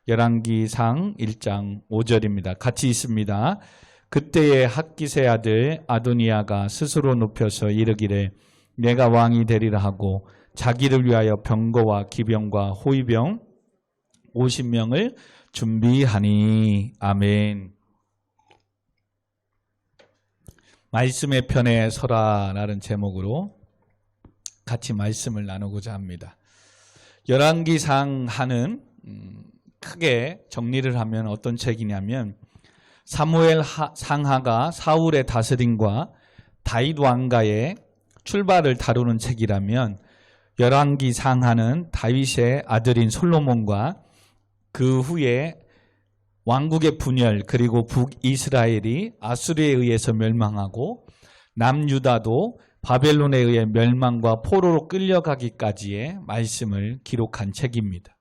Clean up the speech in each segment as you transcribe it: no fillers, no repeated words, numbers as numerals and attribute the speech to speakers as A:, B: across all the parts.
A: 열왕기상 1장 5절입니다. 같이 있습니다. 그때에 핫기세 아들 아도니아가 스스로 높여서 이르기를 내가 왕이 되리라 하고 자기를 위하여 병거와 기병과 호위병 50명을 준비하니. 아멘. 말씀의 편에 서라라는 제목으로 같이 말씀을 나누고자 합니다. 열왕기상 하는 크게 정리를 하면 어떤 책이냐면 사무엘 상하가 사울의 다스림과 다윗 왕가의 출발을 다루는 책이라면 열왕기상하는 다윗의 아들인 솔로몬과 그 후에 왕국의 분열 그리고 북이스라엘이 아수르에 의해서 멸망하고 남유다도 바벨론에 의해 멸망과 포로로 끌려가기까지의 말씀을 기록한 책입니다.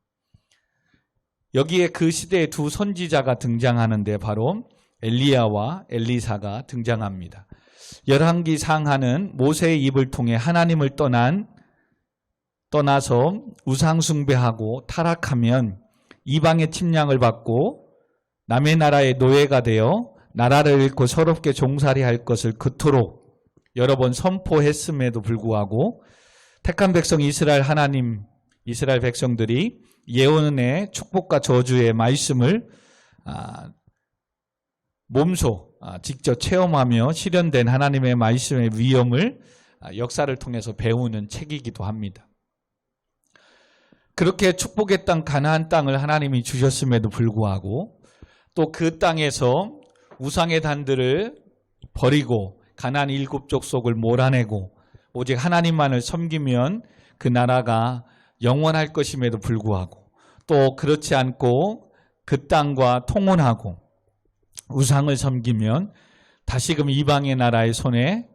A: 여기에 그 시대의 두 선지자가 등장하는데 바로 엘리야와 엘리사가 등장합니다. 열왕기상하는 모세의 입을 통해 하나님을 떠나서 우상 숭배하고 타락하면 이방의 침략을 받고 남의 나라의 노예가 되어 나라를 잃고 서럽게 종살이할 것을 그토록 여러 번 선포했음에도 불구하고 택한 백성 이스라엘 백성들이 예언의 축복과 저주의 말씀을 몸소 직접 체험하며 실현된 하나님의 말씀의 위엄을 역사를 통해서 배우는 책이기도 합니다. 그렇게 축복의 땅 가나안 땅을 하나님이 주셨음에도 불구하고 또 그 땅에서 우상의 단들을 버리고 가나안 7족속을 몰아내고 오직 하나님만을 섬기면 그 나라가 영원할 것임에도 불구하고 또 그렇지 않고 그 땅과 통혼하고 우상을 섬기면 다시금 이방의 나라의 손에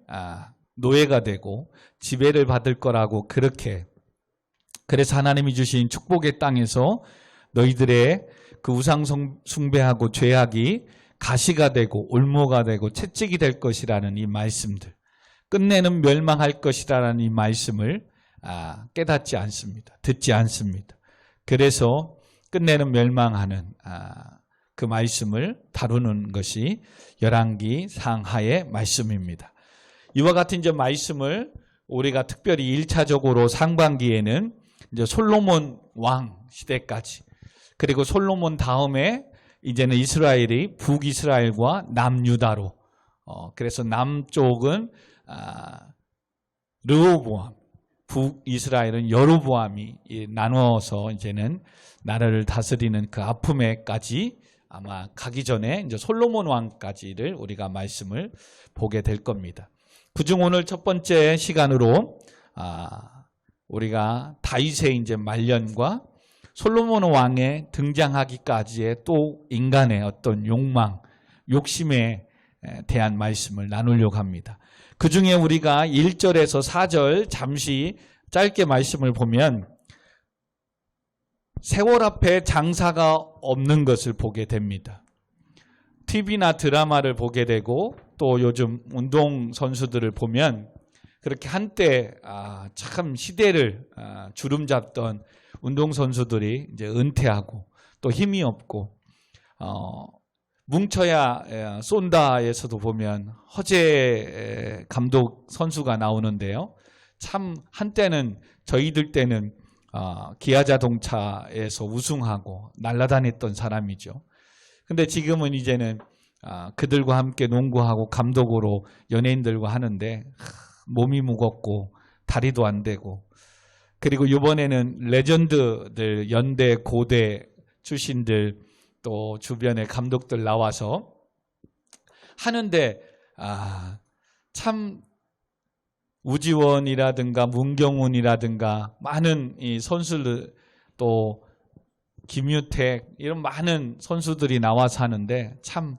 A: 노예가 되고 지배를 받을 거라고 그래서 하나님이 주신 축복의 땅에서 너희들의 그 우상 숭배하고 죄악이 가시가 되고 올무가 되고 채찍이 될 것이라는 이 말씀들, 끝내는 멸망할 것이라는 이 말씀을 깨닫지 않습니다. 듣지 않습니다. 그래서 끝내는 멸망하는 그 말씀을 다루는 것이 열왕기 상하의 말씀입니다. 이와 같은 이제 말씀을 우리가 특별히 1차적으로 상반기에는 이제 솔로몬 왕 시대까지 그리고 솔로몬 다음에 이제는 이스라엘이 북이스라엘과 남유다로 그래서 남쪽은 르호보암, 북이스라엘은 여로보암이 나누어서 이제는 나라를 다스리는 그 아픔에까지 아마 가기 전에 이제 솔로몬 왕까지를 우리가 말씀을 보게 될 겁니다. 그중 오늘 첫 번째 시간으로 우리가 다윗의 이제 말년과 솔로몬 왕의 등장하기까지의 또 인간의 어떤 욕심에 대한 말씀을 나누려고 합니다. 그 중에 우리가 1절에서 4절 잠시 짧게 말씀을 보면 세월 앞에 장사가 없는 것을 보게 됩니다. TV나 드라마를 보게 되고 또 요즘 운동선수들을 보면 그렇게 한때 참 시대를 주름잡던 운동선수들이 이제 은퇴하고 또 힘이 없고 뭉쳐야 쏜다에서도 보면 허재 감독 선수가 나오는데요. 참 한때는 저희들 때는 기아자동차에서 우승하고 날아다녔던 사람이죠. 근데 지금은 이제는 그들과 함께 농구하고 감독으로 연예인들과 하는데 몸이 무겁고 다리도 안 되고 그리고 이번에는 레전드들 연대 고대 출신들 또 주변에 감독들 나와서 하는데 참 우지원이라든가 문경훈이라든가 많은 이 선수들 또 김유택 이런 많은 선수들이 나와서 하는데 참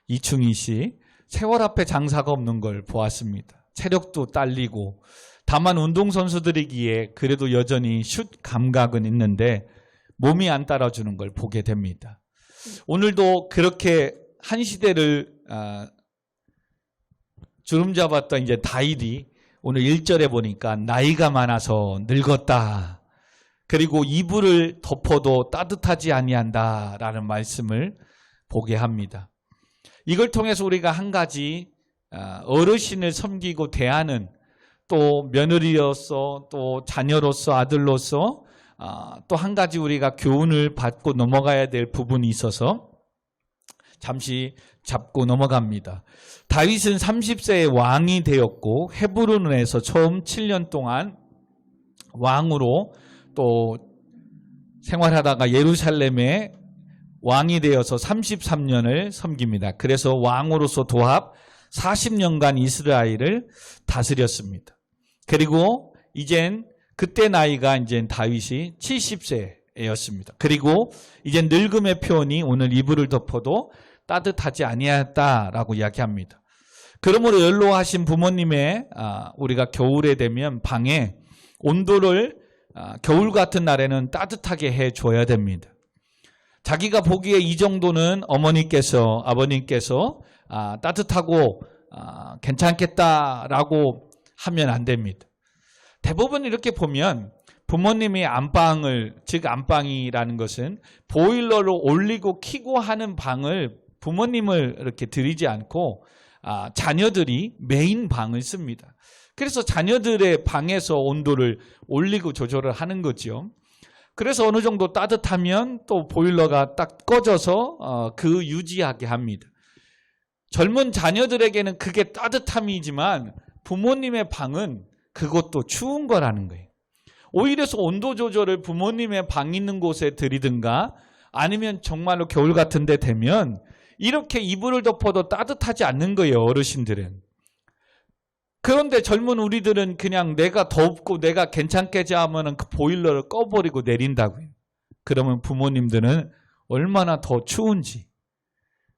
A: 이충희 씨 세월 앞에 장사가 없는 걸 보았습니다. 체력도 딸리고 다만 운동선수들이기에 그래도 여전히 슛 감각은 있는데 몸이 안 따라주는 걸 보게 됩니다. 오늘도 그렇게 한 시대를 주름잡았던 이제 다윗이 오늘 1절에 보니까 나이가 많아서 늙었다. 그리고 이불을 덮어도 따뜻하지 아니한다라는 말씀을 보게 합니다. 이걸 통해서 우리가 한 가지 어르신을 섬기고 대하는, 또 며느리로서, 또 자녀로서, 아들로서 또 한 가지 우리가 교훈을 받고 넘어가야 될 부분이 있어서 잠시 잡고 넘어갑니다. 다윗은 30세에 왕이 되었고 헤브론에서 처음 7년 동안 왕으로 또 생활하다가 예루살렘에 왕이 되어서 33년을 섬깁니다. 그래서 왕으로서 도합 40년간 이스라엘을 다스렸습니다. 그리고 이젠 그때 나이가 이제 다윗이 70세였습니다. 그리고 이제 늙음의 표현이 오늘 이불을 덮어도 따뜻하지 아니하였다라고 이야기합니다. 그러므로 연로하신 부모님의 우리가 겨울에 되면 방에 온도를 겨울 같은 날에는 따뜻하게 해줘야 됩니다. 자기가 보기에 이 정도는 어머니께서, 아버님께서 따뜻하고 괜찮겠다라고 하면 안 됩니다. 대부분 이렇게 보면 부모님이 안방을, 즉 안방이라는 것은 보일러를 올리고 켜고 하는 방을 부모님을 이렇게 드리지 않고 자녀들이 메인 방을 씁니다. 그래서 자녀들의 방에서 온도를 올리고 조절을 하는 거죠. 그래서 어느 정도 따뜻하면 또 보일러가 딱 꺼져서 그 유지하게 합니다. 젊은 자녀들에게는 그게 따뜻함이지만 부모님의 방은 그것도 추운 거라는 거예요. 오히려 온도 조절을 부모님의 방 있는 곳에 드리든가 아니면 정말로 겨울 같은 데 되면 이렇게 이불을 덮어도 따뜻하지 않는 거예요, 어르신들은. 그런데 젊은 우리들은 그냥 내가 덥고 내가 괜찮게 하면은 그 보일러를 꺼버리고 내린다고요. 그러면 부모님들은 얼마나 더 추운지.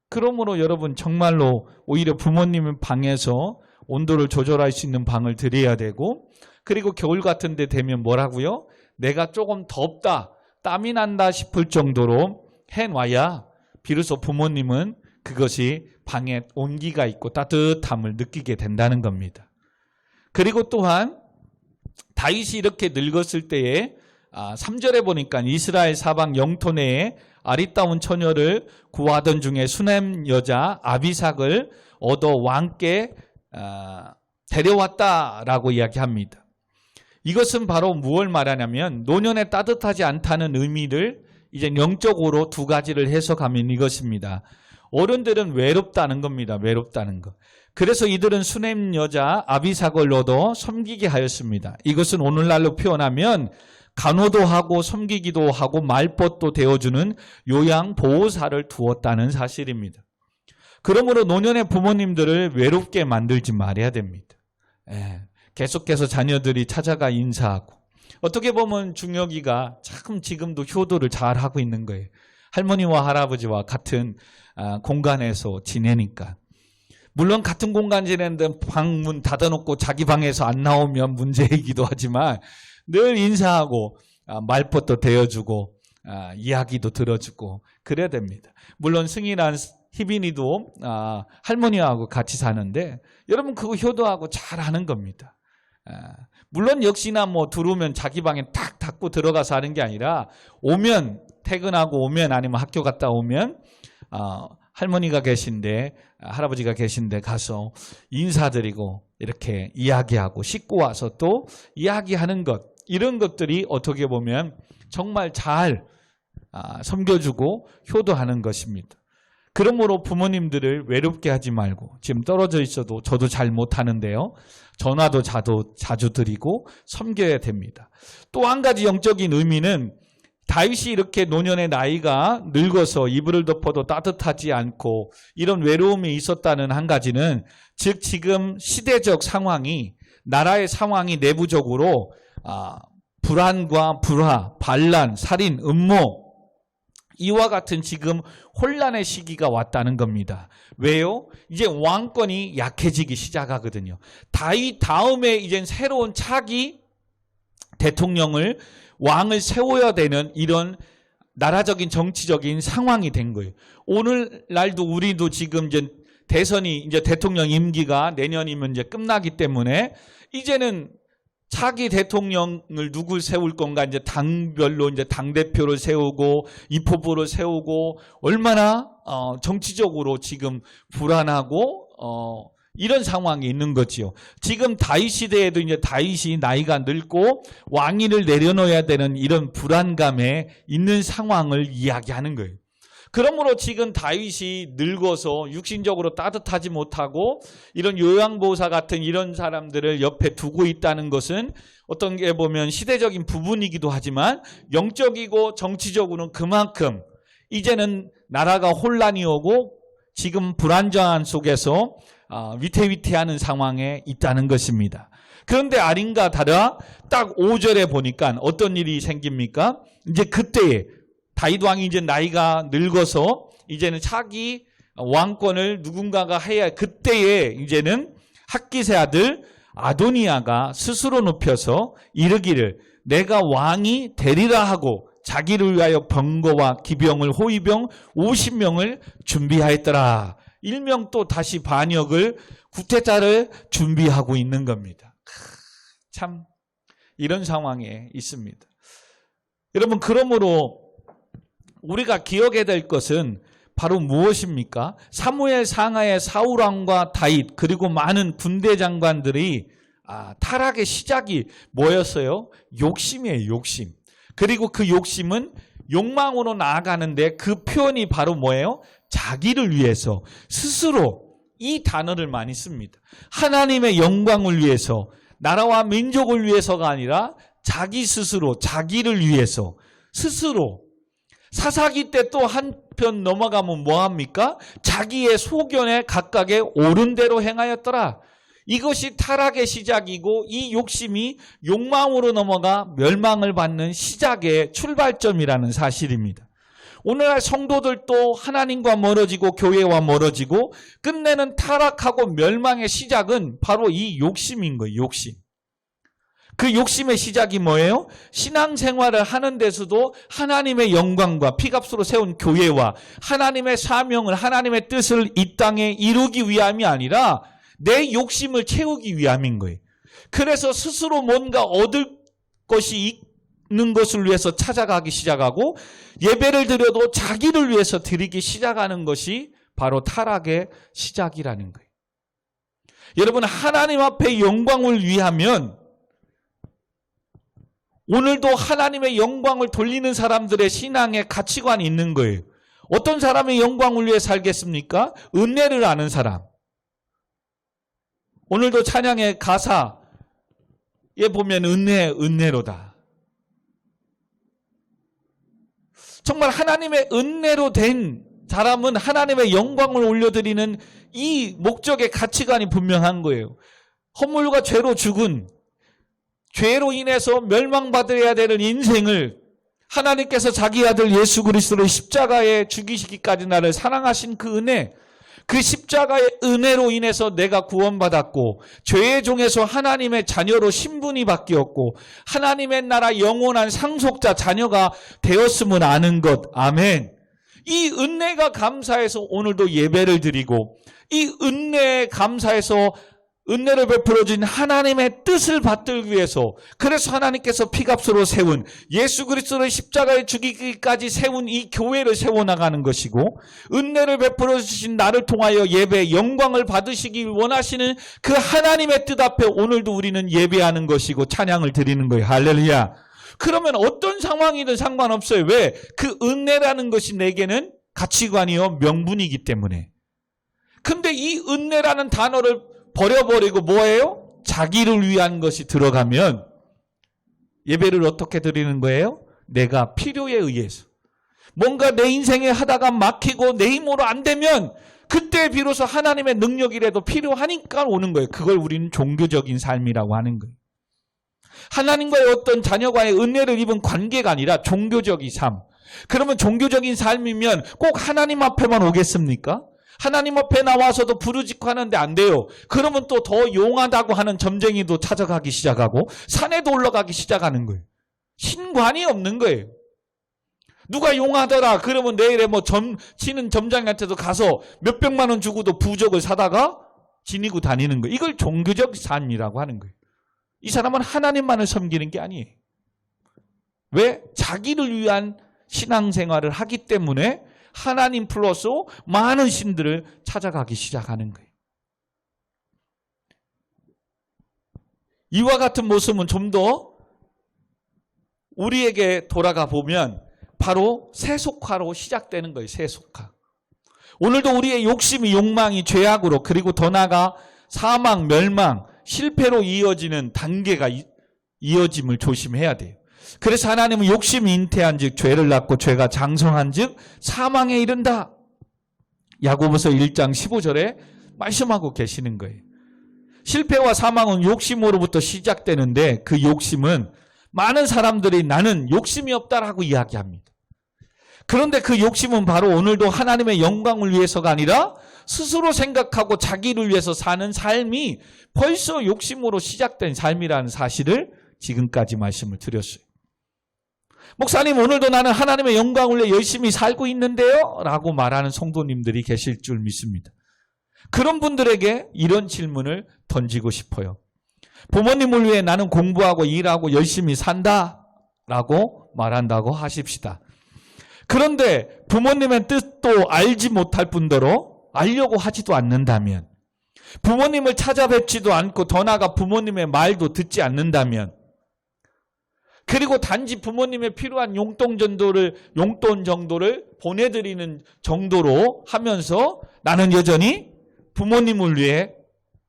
A: 그러므로 여러분 정말로 오히려 부모님 방에서 온도를 조절할 수 있는 방을 드려야 되고, 그리고 겨울 같은 데 되면 뭐라고요? 내가 조금 덥다, 땀이 난다 싶을 정도로 해놔야 비로소 부모님은 그것이 방에 온기가 있고 따뜻함을 느끼게 된다는 겁니다. 그리고 또한 다윗이 이렇게 늙었을 때에 3절에 보니까 이스라엘 사방 영토 내에 아리따운 처녀를 구하던 중에 수넴 여자 아비삭을 얻어 왕께 데려왔다라고 이야기합니다. 이것은 바로 무엇을 말하냐면 노년에 따뜻하지 않다는 의미를 이제 영적으로 두 가지를 해석하면 이것입니다. 어른들은 외롭다는 겁니다. 외롭다는 것. 그래서 이들은 수넴 여자 아비삭을 얻어 섬기게 하였습니다. 이것은 오늘날로 표현하면 간호도 하고 섬기기도 하고 말벗도 되어주는 요양보호사를 두었다는 사실입니다. 그러므로 노년의 부모님들을 외롭게 만들지 말아야 됩니다. 계속해서 자녀들이 찾아가 인사하고, 어떻게 보면 중혁이가 참 지금도 효도를 잘 하고 있는 거예요. 할머니와 할아버지와 같은 공간에서 지내니까. 물론 같은 공간 지내는데 방문 닫아놓고 자기 방에서 안 나오면 문제이기도 하지만 늘 인사하고 말벗도 대어주고 이야기도 들어주고 그래야 됩니다. 물론 승희란 희빈이도 할머니하고 같이 사는데 여러분 그거 효도하고 잘하는 겁니다. 물론 역시나 뭐 들어오면 자기 방에 탁 닫고 들어가서 하는 게 아니라 오면, 퇴근하고 오면 아니면 학교 갔다 오면 할머니가 계신데 할아버지가 계신데 가서 인사드리고 이렇게 이야기하고 씻고 와서 또 이야기하는 것, 이런 것들이 어떻게 보면 정말 잘 섬겨주고 효도하는 것입니다. 그러므로 부모님들을 외롭게 하지 말고, 지금 떨어져 있어도 저도 잘 못하는데요, 전화도 자주 드리고 섬겨야 됩니다. 또 한 가지 영적인 의미는 다윗이 이렇게 노년의 나이가 늙어서 이불을 덮어도 따뜻하지 않고 이런 외로움이 있었다는 한 가지는, 즉 지금 시대적 상황이, 나라의 상황이 내부적으로 불안과 불화, 반란, 살인, 음모, 이와 같은 지금 혼란의 시기가 왔다는 겁니다. 왜요? 이제 왕권이 약해지기 시작하거든요. 다윗 다음에 이제 새로운 차기 대통령을, 왕을 세워야 되는 이런 나라적인 정치적인 상황이 된 거예요. 오늘날도 우리도 지금 이제 대선이, 이제 대통령 임기가 내년이면 이제 끝나기 때문에 이제는 차기 대통령을 누굴 세울 건가 이제 당별로 이제 당대표를 세우고 입후보를 세우고 얼마나 정치적으로 지금 불안하고 이런 상황이 있는 거지요. 지금 다윗 시대에도 이제 다윗이 나이가 늙고 왕위를 내려놓아야 되는 이런 불안감에 있는 상황을 이야기하는 거예요. 그러므로 지금 다윗이 늙어서 육신적으로 따뜻하지 못하고 이런 요양보호사 같은 이런 사람들을 옆에 두고 있다는 것은 어떤 게 보면 시대적인 부분이기도 하지만 영적이고 정치적으로는 그만큼 이제는 나라가 혼란이 오고 지금 불안정한 속에서 위태위태하는 상황에 있다는 것입니다. 그런데 아닌가 다라 딱 5절에 보니까 어떤 일이 생깁니까? 이제 그때에 다윗 왕이 이제 나이가 늙어서 이제는 차기 왕권을 누군가가 해야 할 그때에 이제는 학기세 아들 아도니아가 스스로 눕혀서 이르기를 내가 왕이 되리라 하고 자기를 위하여 병거와 기병을 호위병 50명을 준비하였더라. 일명 또 다시 반역을 구태타를 준비하고 있는 겁니다. 참 이런 상황에 있습니다. 여러분 그러므로 우리가 기억해야 될 것은 바로 무엇입니까? 사무엘 상하의 사울왕과 다윗 그리고 많은 군대 장관들이 타락의 시작이 뭐였어요? 욕심이에요. 욕심. 그리고 그 욕심은 욕망으로 나아가는데 그 표현이 바로 뭐예요? 자기를 위해서 스스로 이 단어를 많이 씁니다. 하나님의 영광을 위해서 나라와 민족을 위해서가 아니라 자기 스스로 자기를 위해서 스스로 사사기 때 또 한편 넘어가면 뭐합니까? 자기의 소견에 각각의 옳은 대로 행하였더라. 이것이 타락의 시작이고 이 욕심이 욕망으로 넘어가 멸망을 받는 시작의 출발점이라는 사실입니다. 오늘날 성도들도 하나님과 멀어지고 교회와 멀어지고 끝내는 타락하고 멸망의 시작은 바로 이 욕심인 거예요. 욕심. 그 욕심의 시작이 뭐예요? 신앙생활을 하는 데서도 하나님의 영광과 피값으로 세운 교회와 하나님의 사명을 하나님의 뜻을 이 땅에 이루기 위함이 아니라 내 욕심을 채우기 위함인 거예요. 그래서 스스로 뭔가 얻을 것이 있는 것을 위해서 찾아가기 시작하고 예배를 드려도 자기를 위해서 드리기 시작하는 것이 바로 타락의 시작이라는 거예요. 여러분 하나님 앞에 영광을 위하면 오늘도 하나님의 영광을 돌리는 사람들의 신앙의 가치관이 있는 거예요. 어떤 사람의 영광을 위해 살겠습니까? 은혜를 아는 사람. 오늘도 찬양의 가사에 보면 은혜로다. 정말 하나님의 은혜로 된 사람은 하나님의 영광을 올려드리는 이 목적의 가치관이 분명한 거예요. 허물과 죄로 죽은 죄로 인해서 멸망받아야 되는 인생을 하나님께서 자기 아들 예수 그리스도를 십자가에 죽이시기까지 나를 사랑하신 그 은혜, 그 십자가의 은혜로 인해서 내가 구원받았고 죄의 종에서 하나님의 자녀로 신분이 바뀌었고 하나님의 나라 영원한 상속자 자녀가 되었음을 아는 것. 아멘. 이 은혜가 감사해서 오늘도 예배를 드리고 이 은혜에 감사해서 은혜를 베풀어 준 하나님의 뜻을 받들기 위해서 그래서 하나님께서 피값으로 세운 예수 그리스도를 십자가에 죽이기까지 세운 이 교회를 세워나가는 것이고 은혜를 베풀어 주신 나를 통하여 예배 영광을 받으시기 원하시는 그 하나님의 뜻 앞에 오늘도 우리는 예배하는 것이고 찬양을 드리는 거예요. 할렐루야. 그러면 어떤 상황이든 상관없어요. 왜? 그 은혜라는 것이 내게는 가치관이요 명분이기 때문에. 근데 이 은혜라는 단어를 버려버리고 뭐예요? 자기를 위한 것이 들어가면 예배를 어떻게 드리는 거예요? 내가 필요에 의해서. 뭔가 내 인생에 하다가 막히고 내 힘으로 안 되면 그때 비로소 하나님의 능력이라도 필요하니까 오는 거예요. 그걸 우리는 종교적인 삶이라고 하는 거예요. 하나님과의 어떤 자녀과의 은혜를 입은 관계가 아니라 종교적인 삶. 그러면 종교적인 삶이면 꼭 하나님 앞에만 오겠습니까? 하나님 앞에 나와서도 부르짖고 하는데 안 돼요. 그러면 또 더 용하다고 하는 점쟁이도 찾아가기 시작하고 산에도 올라가기 시작하는 거예요. 신관이 없는 거예요. 누가 용하더라 그러면 내일에 치는 점장한테도 가서 몇백만 원 주고도 부적을 사다가 지니고 다니는 거예요. 이걸 종교적 삶이라고 하는 거예요. 이 사람은 하나님만을 섬기는 게 아니에요. 왜? 자기를 위한 신앙생활을 하기 때문에 하나님 플러스 많은 신들을 찾아가기 시작하는 거예요. 이와 같은 모습은 좀 더 우리에게 돌아가 보면 바로 세속화로 시작되는 거예요. 세속화. 오늘도 우리의 욕심이, 욕망이 죄악으로, 그리고 더 나아가 사망, 멸망, 실패로 이어지는 단계가 이어짐을 조심해야 돼요. 그래서 하나님은 욕심이 잉태한 즉 죄를 낳고 죄가 장성한 즉 사망에 이른다. 야고보서 1장 15절에 말씀하고 계시는 거예요. 실패와 사망은 욕심으로부터 시작되는데 그 욕심은 많은 사람들이 나는 욕심이 없다라고 이야기합니다. 그런데 그 욕심은 바로 오늘도 하나님의 영광을 위해서가 아니라 스스로 생각하고 자기를 위해서 사는 삶이 벌써 욕심으로 시작된 삶이라는 사실을 지금까지 말씀을 드렸어요. 목사님, 오늘도 나는 하나님의 영광을 위해 열심히 살고 있는데요? 라고 말하는 성도님들이 계실 줄 믿습니다. 그런 분들에게 이런 질문을 던지고 싶어요. 부모님을 위해 나는 공부하고 일하고 열심히 산다 라고 말한다고 하십시다. 그런데 부모님의 뜻도 알지 못할 뿐더러 알려고 하지도 않는다면, 부모님을 찾아뵙지도 않고 더 나아가 부모님의 말도 듣지 않는다면, 그리고 단지 부모님의 필요한 용돈 정도를 보내드리는 정도로 하면서 나는 여전히 부모님을 위해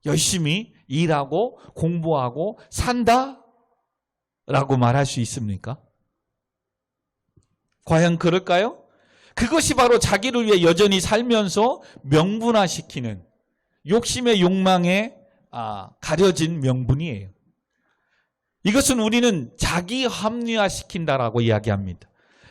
A: 열심히 일하고 공부하고 산다? 라고 말할 수 있습니까? 과연 그럴까요? 그것이 바로 자기를 위해 여전히 살면서 명분화시키는 욕심의 욕망에 가려진 명분이에요. 이것은 우리는 자기 합리화시킨다라고 이야기합니다.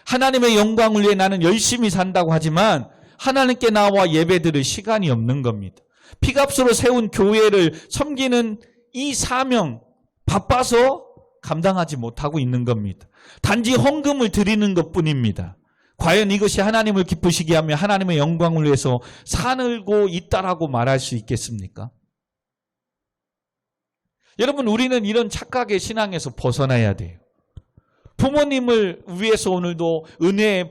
A: 하나님의 영광을 위해 나는 열심히 산다고 하지만 하나님께 나와 예배드릴 시간이 없는 겁니다. 피값으로 세운 교회를 섬기는 이 사명, 바빠서 감당하지 못하고 있는 겁니다. 단지 헌금을 드리는 것뿐입니다. 과연 이것이 하나님을 기쁘시게 하며 하나님의 영광을 위해서 살고 있다라고 말할 수 있겠습니까? 여러분, 우리는 이런 착각의 신앙에서 벗어나야 돼요. 부모님을 위해서 오늘도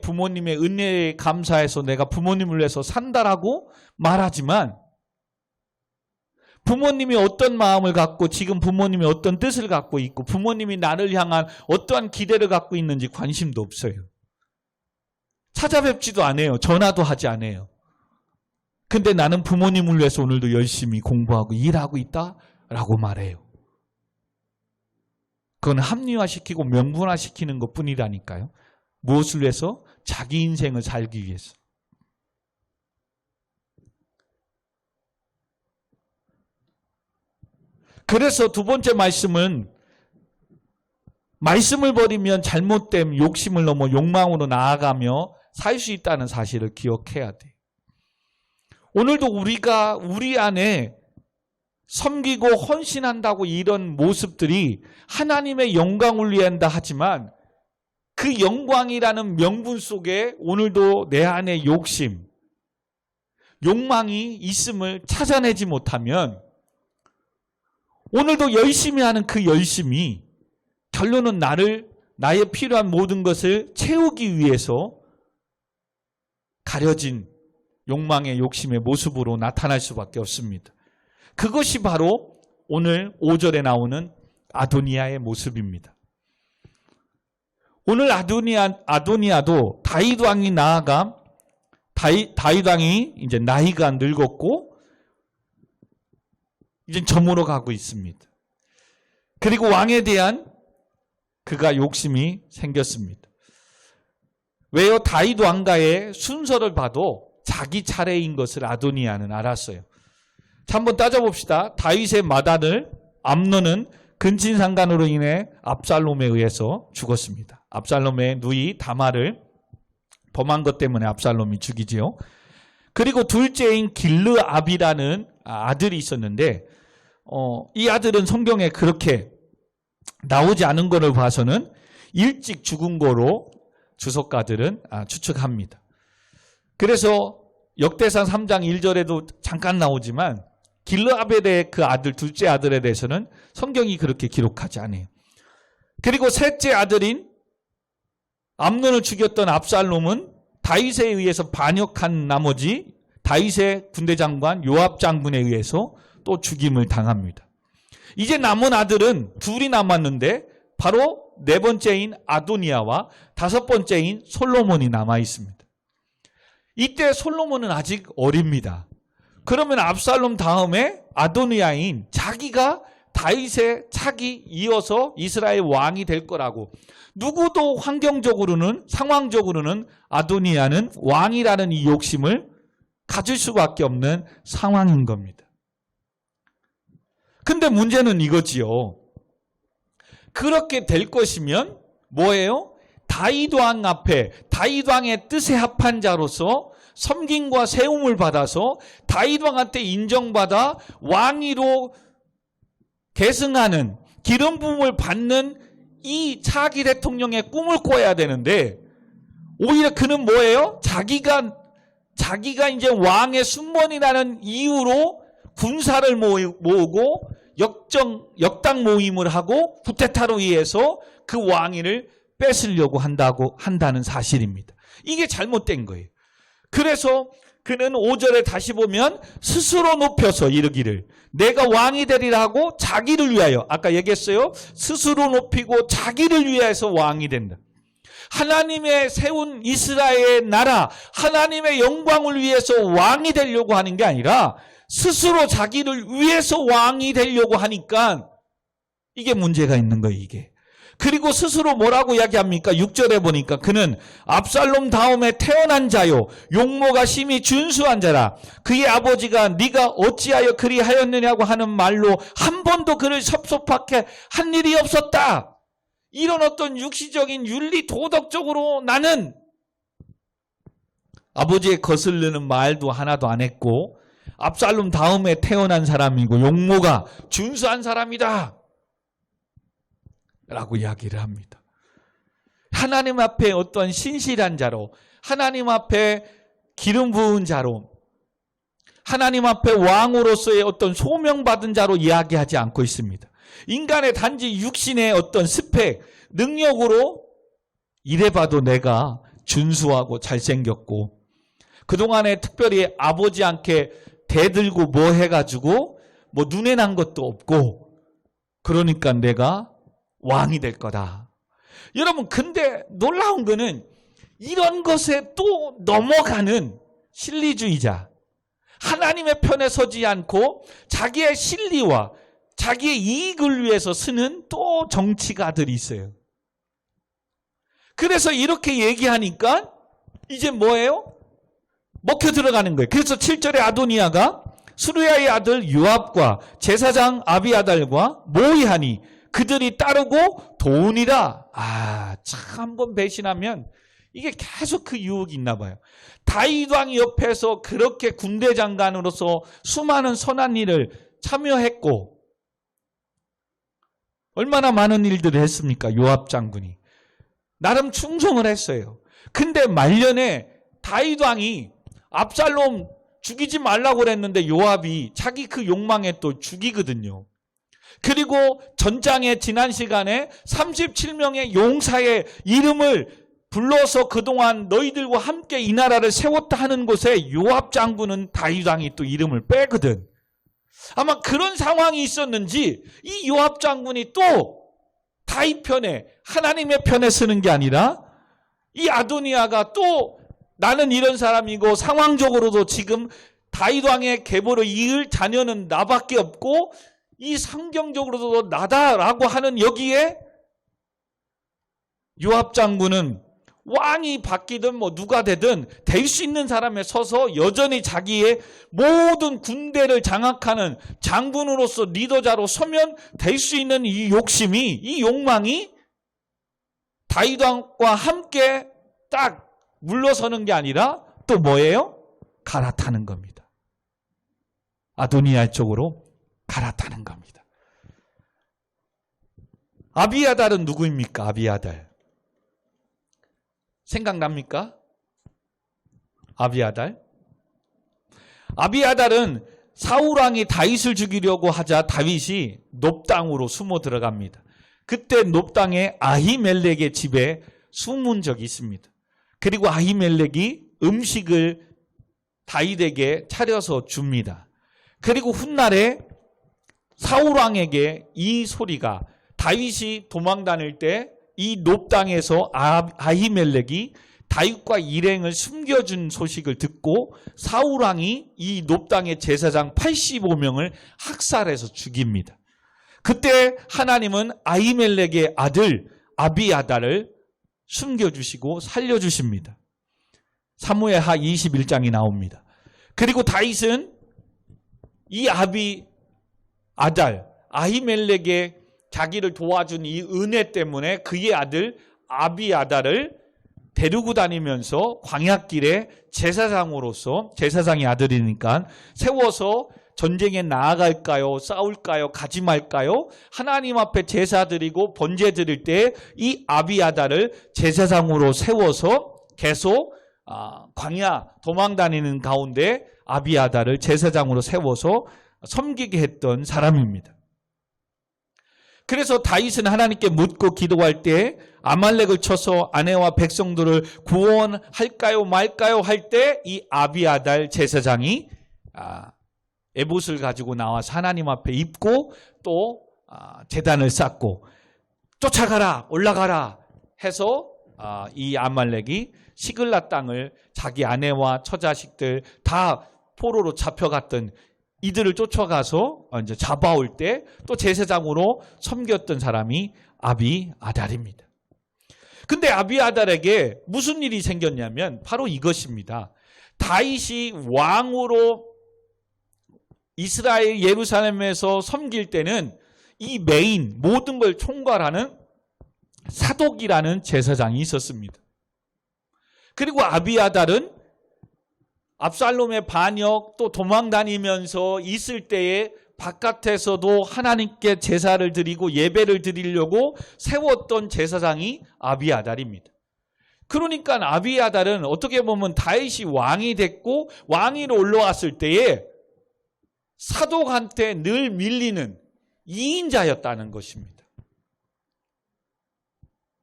A: 부모님의 은혜에 감사해서 내가 부모님을 위해서 산다라고 말하지만, 부모님이 어떤 마음을 갖고 지금 부모님이 어떤 뜻을 갖고 있고 부모님이 나를 향한 어떠한 기대를 갖고 있는지 관심도 없어요. 찾아뵙지도 않아요. 전화도 하지 않아요. 근데 나는 부모님을 위해서 오늘도 열심히 공부하고 일하고 있다라고 말해요. 그건 합리화시키고 명분화시키는 것뿐이라니까요. 무엇을 위해서? 자기 인생을 살기 위해서. 그래서 두 번째 말씀은 말씀을 버리면 잘못된 욕심을 넘어 욕망으로 나아가며 살 수 있다는 사실을 기억해야 돼. 오늘도 우리가 우리 안에 섬기고 헌신한다고 이런 모습들이 하나님의 영광을 위한다 하지만 그 영광이라는 명분 속에 오늘도 내 안에 욕심, 욕망이 있음을 찾아내지 못하면 오늘도 열심히 하는 그 열심이 결론은 나의 필요한 모든 것을 채우기 위해서 가려진 욕망의 욕심의 모습으로 나타날 수밖에 없습니다. 그것이 바로 오늘 5절에 나오는 아도니아의 모습입니다. 오늘 아도니아도 다윗 왕이 나아가 다윗 왕이 이제 나이가 늙었고 이제 저물어 가고 있습니다. 그리고 왕에 대한 그가 욕심이 생겼습니다. 왜요? 다윗 왕가의 순서를 봐도 자기 차례인 것을 아도니아는 알았어요. 자, 한번 따져봅시다. 다윗의 맏아들 암논은 근친상간으로 인해 압살롬에 의해서 죽었습니다. 압살롬의 누이 다말을 범한 것 때문에 압살롬이 죽이지요. 그리고 둘째인 길르압이라는 아들이 있었는데 이 아들은 성경에 그렇게 나오지 않은 것을 봐서는 일찍 죽은 거로 주석가들은 추측합니다. 그래서 역대상 3장 1절에도 잠깐 나오지만 길르아벨의 그 아들, 둘째 아들에 대해서는 성경이 그렇게 기록하지 않아요. 그리고 셋째 아들인 암논을 죽였던 압살롬은 다윗에 의해서 반역한 나머지 다윗의 군대 장관 요압 장군에 의해서 또 죽임을 당합니다. 이제 남은 아들은 둘이 남았는데 바로 네 번째인 아도니아와 다섯 번째인 솔로몬이 남아 있습니다. 이때 솔로몬은 아직 어립니다. 그러면 압살롬 다음에 아도니아인 자기가 다윗의 차기 이어서 이스라엘 왕이 될 거라고 누구도 환경적으로는 상황적으로는 아도니아는 왕이라는 이 욕심을 가질 수밖에 없는 상황인 겁니다. 근데 문제는 이거지요. 그렇게 될 것이면 뭐예요? 다윗 왕 앞에 다윗 왕의 뜻에 합한 자로서 섬김과 세움을 받아서 다윗 왕한테 인정받아 왕위로 계승하는 기름 부음을 받는 이 차기 대통령의 꿈을 꿔야 되는데 오히려 그는 뭐예요? 자기가 이제 왕의 순번이라는 이유로 군사를 모으고 역당 모임을 하고 쿠데타로 의해서 그 왕위를 뺏으려고 한다는 사실입니다. 이게 잘못된 거예요. 그래서 그는 5절에 다시 보면 스스로 높여서 이르기를 내가 왕이 되리라 하고 자기를 위하여, 아까 얘기했어요. 스스로 높이고 자기를 위해서 왕이 된다. 하나님의 세운 이스라엘의 나라, 하나님의 영광을 위해서 왕이 되려고 하는 게 아니라 스스로 자기를 위해서 왕이 되려고 하니까 이게 문제가 있는 거예요, 이게. 그리고 스스로 뭐라고 이야기합니까? 6절에 보니까 그는 압살롬 다음에 태어난 자요 용모가 심히 준수한 자라. 그의 아버지가 네가 어찌하여 그리하였느냐고 하는 말로 한 번도 그를 섭섭하게 한 일이 없었다. 이런 어떤 육시적인 윤리 도덕적으로 나는 아버지의 거슬리는 말도 하나도 안 했고 압살롬 다음에 태어난 사람이고 용모가 준수한 사람이다 라고 이야기를 합니다. 하나님 앞에 어떤 신실한 자로, 하나님 앞에 기름 부은 자로, 하나님 앞에 왕으로서의 어떤 소명받은 자로 이야기하지 않고 있습니다. 인간의 단지 육신의 어떤 스펙, 능력으로 이래봐도 내가 준수하고 잘생겼고 그동안에 특별히 아버지한테 대들고 뭐 해가지고 뭐 눈에 난 것도 없고 그러니까 내가 왕이 될 거다. 여러분, 근데 놀라운 거는 이런 것에 또 넘어가는 실리주의자, 하나님의 편에 서지 않고 자기의 실리와 자기의 이익을 위해서 쓰는 또 정치가들이 있어요. 그래서 이렇게 얘기하니까 이제 뭐예요? 먹혀 들어가는 거예요. 그래서 7절에 아도니아가 수르야의 아들 요압과 제사장 아비아달과 모의하니 그들이 따르고 도우니라. 참 한번 배신하면 이게 계속 그 유혹이 있나 봐요. 다윗 왕이 옆에서 그렇게 군대 장관으로서 수많은 선한 일을 참여했고 얼마나 많은 일들을 했습니까? 요압 장군이. 나름 충성을 했어요. 근데 말년에 다윗 왕이 압살롬 죽이지 말라고 그랬는데 요압이 자기 그 욕망에 또 죽이거든요. 그리고 전장에 지난 시간에 37명의 용사의 이름을 불러서 그동안 너희들과 함께 이 나라를 세웠다 하는 곳에 요압 장군은 다윗 왕이 또 이름을 빼거든. 아마 그런 상황이 있었는지 이 요압 장군이 또 다윗 편에, 하나님의 편에 서는 게 아니라 이 아도니아가 또 나는 이런 사람이고 상황적으로도 지금 다윗 왕의 계보를 이을 자녀는 나밖에 없고 이 성경적으로도 나다라고 하는 여기에 요압 장군은 왕이 바뀌든 뭐 누가 되든 될 수 있는 사람에 서서 여전히 자기의 모든 군대를 장악하는 장군으로서 리더자로 서면 될 수 있는 이 욕심이, 이 욕망이 다윗 왕과 함께 딱 물러서는 게 아니라 또 뭐예요? 갈아타는 겁니다. 아도니아 쪽으로 갈아타는 겁니다. 아비아달은 누구입니까? 아비아달. 생각납니까? 아비아달? 아비아달은 사울 왕이 다윗을 죽이려고 하자 다윗이 놉 땅으로 숨어 들어갑니다. 그때 놉 땅에 아히멜렉의 집에 숨은 적이 있습니다. 그리고 아히멜렉이 음식을 다윗에게 차려서 줍니다. 그리고 훗날에 사울 왕에게 이 소리가, 다윗이 도망 다닐 때 이 놉 땅에서 아히멜렉이 다윗과 일행을 숨겨준 소식을 듣고 사울 왕이 이 놉 땅의 제사장 85명을 학살해서 죽입니다. 그때 하나님은 아히멜렉의 아들 아비아달을 숨겨주시고 살려주십니다. 사무엘하 21장이 나옵니다. 그리고 다윗은 이 아비아달, 아히멜렉의 자기를 도와준 이 은혜 때문에 그의 아들 아비아달을 데리고 다니면서 광야길에 제사장으로서, 제사장의 아들이니까 세워서 전쟁에 나아갈까요? 싸울까요? 가지 말까요? 하나님 앞에 제사 드리고 번제 드릴 때 이 아비아달을 제사장으로 세워서 계속 광야 도망 다니는 가운데 아비아달을 제사장으로 세워서 섬기게 했던 사람입니다. 그래서 다윗은 하나님께 묻고 기도할 때 아말렉을 쳐서 아내와 백성들을 구원할까요 말까요 할 때 이 아비아달 제사장이 에봇을 가지고 나와서 하나님 앞에 입고 또 제단을 쌓고 쫓아가라 올라가라 해서 이 아말렉이 시글라 땅을 자기 아내와 처자식들 다 포로로 잡혀갔던 이들을 쫓아가서 이제 잡아올 때 또 제사장으로 섬겼던 사람이 아비아달입니다. 근데 아비아달에게 무슨 일이 생겼냐면 바로 이것입니다. 다윗이 왕으로 이스라엘 예루살렘에서 섬길 때는 이 메인 모든 걸 총괄하는 사독이라는 제사장이 있었습니다. 그리고 아비아달은 압살롬의 반역 또 도망다니면서 있을 때에 바깥에서도 하나님께 제사를 드리고 예배를 드리려고 세웠던 제사장이 아비아달입니다. 그러니까 아비아달은 어떻게 보면 다윗이 왕이 됐고 왕위로 올라왔을 때에 사독한테 늘 밀리는 2인자였다는 것입니다.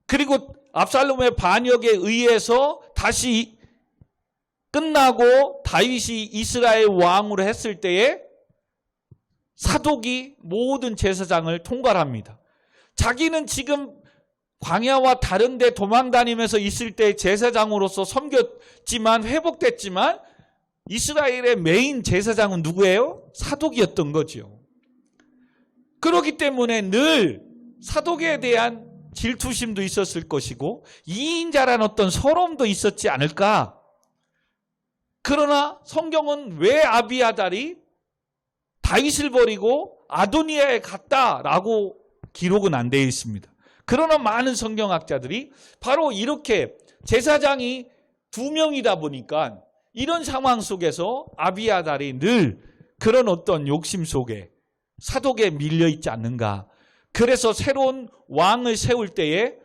A: 그리고 압살롬의 반역에 의해서 다시 끝나고 다윗이 이스라엘 왕으로 했을 때에 사독이 모든 제사장을 통괄합니다. 자기는 지금 광야와 다른 데 도망다니면서 있을 때 제사장으로서 섬겼지만 회복됐지만 이스라엘의 메인 제사장은 누구예요? 사독이었던 거죠. 그렇기 때문에 늘 사독에 대한 질투심도 있었을 것이고 2인자란 어떤 서러움도 있었지 않을까? 그러나 성경은 왜 아비아달이 다윗을 버리고 아도니아에 갔다라고 기록은 안 되어 있습니다. 그러나 많은 성경학자들이 바로 이렇게 제사장이 2명이다 보니까 이런 상황 속에서 아비아달이 늘 그런 어떤 욕심 속에 사독에 밀려 있지 않는가. 그래서 새로운 왕을 세울 때에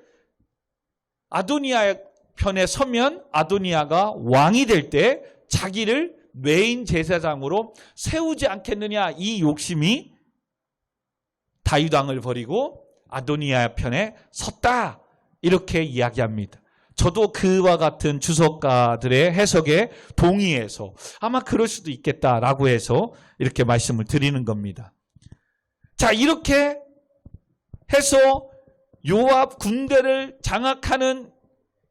A: 아도니아 편에 서면 아도니아가 왕이 될 때 자기를 메인 제사장으로 세우지 않겠느냐, 이 욕심이 다윗 왕을 버리고 아도니아 편에 섰다, 이렇게 이야기합니다. 저도 그와 같은 주석가들의 해석에 동의해서 아마 그럴 수도 있겠다라고 해서 이렇게 말씀을 드리는 겁니다. 자, 이렇게 해서 요압 군대를 장악하는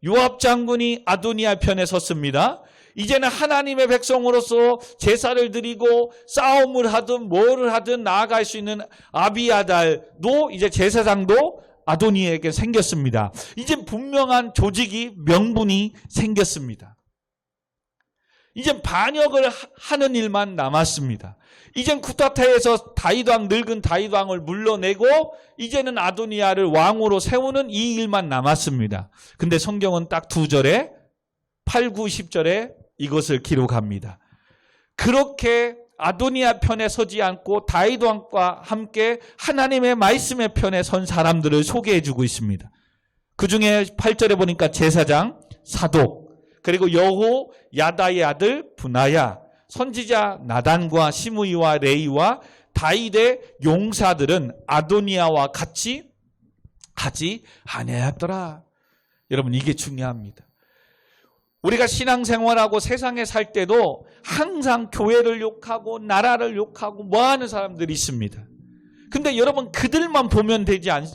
A: 요압 장군이 아도니아 편에 섰습니다. 이제는 하나님의 백성으로서 제사를 드리고 싸움을 하든 뭐를 하든 나아갈 수 있는 아비아달도 이제 제사장도 아도니아에게 생겼습니다. 이제 분명한 조직이 명분이 생겼습니다. 이제 반역을 하는 일만 남았습니다. 이젠 쿠타타에서 다윗왕, 늙은 다윗왕을 물러내고 이제는 아도니아를 왕으로 세우는 이 일만 남았습니다. 근데 성경은 딱 2절에 8, 9, 10절에 이것을 기록합니다. 그렇게 아도니아 편에 서지 않고 다윗 왕과 함께 하나님의 말씀의 편에 선 사람들을 소개해 주고 있습니다. 그 중에 8절에 보니까 제사장 사독, 그리고 여호 야다의 아들 분하야, 선지자 나단과 시므이와 레이와 다윗의 용사들은 아도니아와 같이 하지 아니하였더라. 여러분, 이게 중요합니다. 우리가 신앙생활하고 세상에 살 때도 항상 교회를 욕하고 나라를 욕하고 뭐하는 사람들이 있습니다. 근데 여러분, 그들만 보면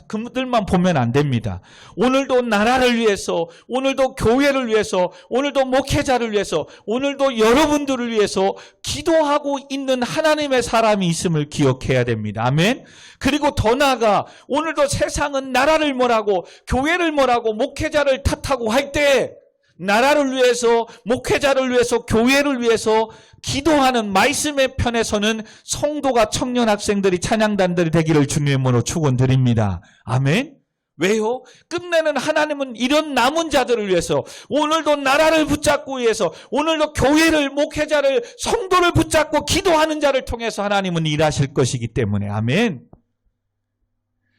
A: 그들만 보면 안 됩니다. 오늘도 나라를 위해서, 오늘도 교회를 위해서, 오늘도 목회자를 위해서, 오늘도 여러분들을 위해서 기도하고 있는 하나님의 사람이 있음을 기억해야 됩니다. 아멘. 그리고 더 나아가 오늘도 세상은 나라를 뭐라고, 교회를 뭐라고, 목회자를 탓하고 할 때 나라를 위해서, 목회자를 위해서, 교회를 위해서 기도하는 말씀의 편에 서는 성도가, 청년 학생들이, 찬양단들이 되기를 주님의 이름으로 축원드립니다. 아멘. 왜요? 끝내는 하나님은 이런 남은 자들을 위해서, 오늘도 나라를 붙잡고 위해서, 오늘도 교회를, 목회자를, 성도를 붙잡고 기도하는 자를 통해서 하나님은 일하실 것이기 때문에. 아멘.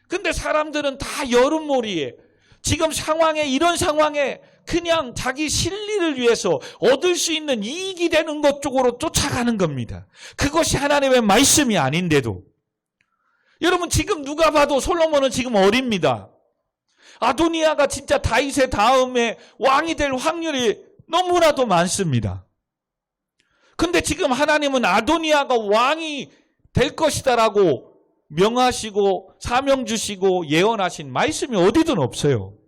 A: 근데 사람들은 다 여름몰이에, 지금 상황에, 이런 상황에 그냥 자기 실리를 위해서 얻을 수 있는 이익이 되는 것 쪽으로 쫓아가는 겁니다. 그것이 하나님의 말씀이 아닌데도. 여러분, 지금 누가 봐도 솔로몬은 지금 어립니다. 아도니아가 진짜 다윗의 다음에 왕이 될 확률이 너무나도 많습니다. 근데 지금 하나님은 아도니아가 왕이 될 것이다라고 명하시고 사명 주시고 예언하신 말씀이 어디든 없어요.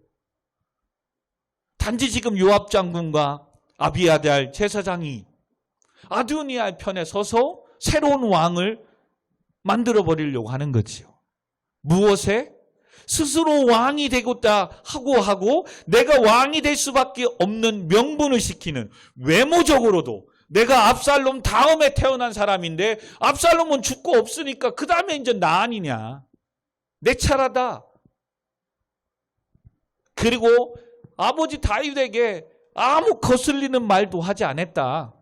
A: 단지 지금 요압 장군과 아비아달 제사장이 아도니아의 편에 서서 새로운 왕을 만들어 버리려고 하는 거지요. 무엇에? 스스로 왕이 되겠다 하고 내가 왕이 될 수밖에 없는 명분을 시키는, 외모적으로도 내가 압살롬 다음에 태어난 사람인데 압살롬은 죽고 없으니까 그 다음에 이제 나 아니냐, 내 차례다. 그리고 아버지 다윗에게 아무 거슬리는 말도 하지 않았다.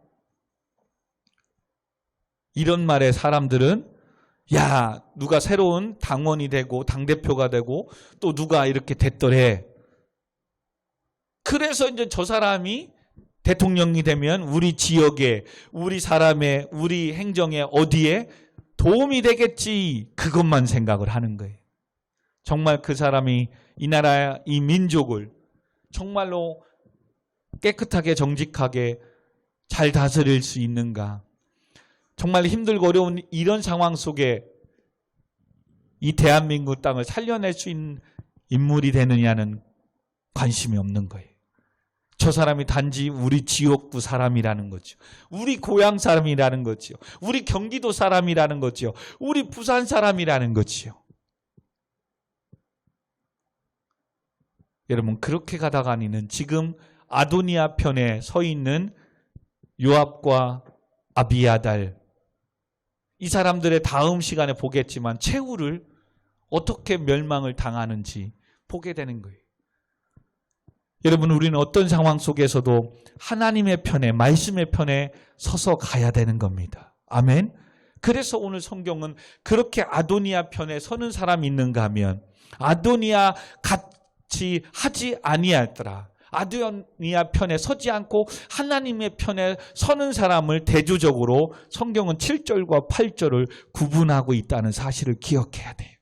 A: 이런 말에 사람들은, 야, 누가 새로운 당원이 되고 당대표가 되고 또 누가 이렇게 됐더래. 그래서 이제 저 사람이 대통령이 되면 우리 지역에, 우리 사람의, 우리 행정에 어디에 도움이 되겠지, 그것만 생각을 하는 거예요. 정말 그 사람이 이 나라, 이 민족을 정말로 깨끗하게 정직하게 잘 다스릴 수 있는가? 정말 힘들고 어려운 이런 상황 속에 이 대한민국 땅을 살려낼 수 있는 인물이 되느냐는 관심이 없는 거예요. 저 사람이 단지 우리 지역구 사람이라는 거죠. 우리 고향 사람이라는 거죠. 우리 경기도 사람이라는 거죠. 우리 부산 사람이라는 거죠. 여러분, 그렇게 가다가니는 지금 아도니아 편에 서 있는 요압과 아비아달, 이 사람들의 다음 시간에 보겠지만 최후를 어떻게 멸망을 당하는지 보게 되는 거예요. 여러분, 우리는 어떤 상황 속에서도 하나님의 편에, 말씀의 편에 서서 가야 되는 겁니다. 아멘. 그래서 오늘 성경은 그렇게 아도니아 편에 서는 사람이 있는가 하면 아도니아 같이 하지 아니하였더라. 아도니아 편에 서지 않고 하나님의 편에 서는 사람을 대조적으로 성경은 7절과 8절을 구분하고 있다는 사실을 기억해야 돼요.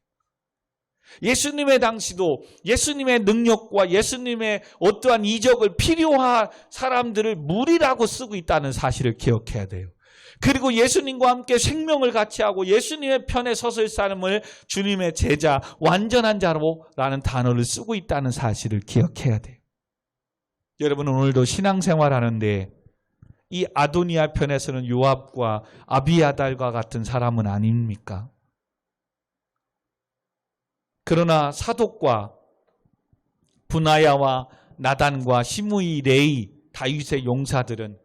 A: 예수님의 당시도 예수님의 능력과 예수님의 어떠한 이적을 필요한 사람들을 무리라고 쓰고 있다는 사실을 기억해야 돼요. 그리고 예수님과 함께 생명을 같이 하고 예수님의 편에 서설 사람을 주님의 제자, 완전한 자로라는 단어를 쓰고 있다는 사실을 기억해야 돼요. 여러분, 오늘도 신앙생활하는데 이 아도니아 편에서는 요압과 아비아달과 같은 사람은 아닙니까? 그러나 사독과 분하야와 나단과 시므이, 레이, 다윗의 용사들은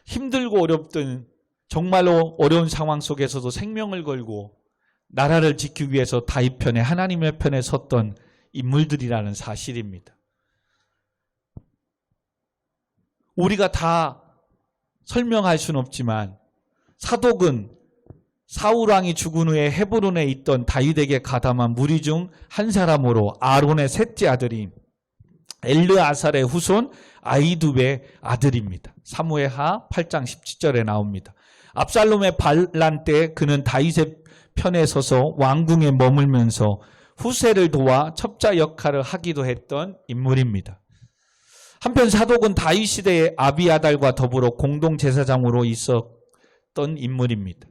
A: 힘들고 어렵던, 정말로 어려운 상황 속에서도 생명을 걸고 나라를 지키기 위해서 다윗 편에, 하나님의 편에 섰던 인물들이라는 사실입니다. 우리가 다 설명할 수는 없지만 사독은 사울왕이 죽은 후에 헤브론에 있던 다윗에게 가담한 무리 중 한 사람으로 아론의 셋째 아들인 엘르아살의 후손 아히두베의 아들입니다. 사무엘하 8장 17절에 나옵니다. 압살롬의 반란 때 그는 다윗의 편에 서서 왕궁에 머물면서 후세를 도와 첩자 역할을 하기도 했던 인물입니다. 한편 사독은 다윗 시대의 아비아달과 더불어 공동제사장으로 있었던 인물입니다.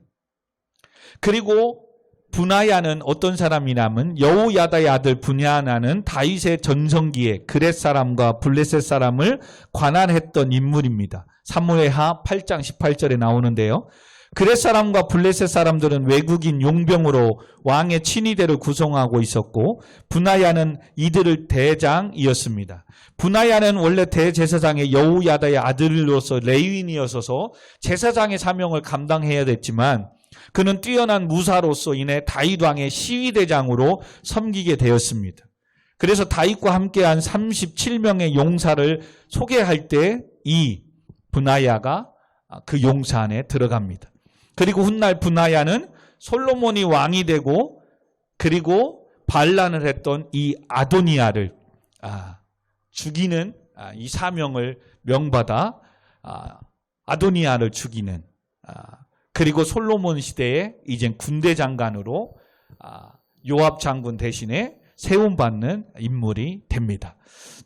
A: 그리고 분하야는 어떤 사람이냐면 여호야다의 아들 분야나는 다윗의 전성기에 그렛 사람과 블레셋 사람을 관할했던 인물입니다. 사무엘하 8장 18절에 나오는데요. 그렛 사람과 블레셋 사람들은 외국인 용병으로 왕의 친위대를 구성하고 있었고 분하야는 이들의 대장이었습니다. 분하야는 원래 대제사장의 여호야다의 아들로서 레위인이어서 제사장의 사명을 감당해야 됐지만 그는 뛰어난 무사로서 인해 다윗 왕의 시위대장으로 섬기게 되었습니다. 그래서 다윗과 함께한 37명의 용사를 소개할 때 이 분하야가 그 용사 안에 들어갑니다. 그리고 훗날 분하야는 솔로몬이 왕이 되고 그리고 반란을 했던 이 아도니아를 죽이는 이 사명을 명받아 아도니아를 죽이는 그리고 솔로몬 시대에 이제 군대 장관으로 요압 장군 대신에 세움받는 인물이 됩니다.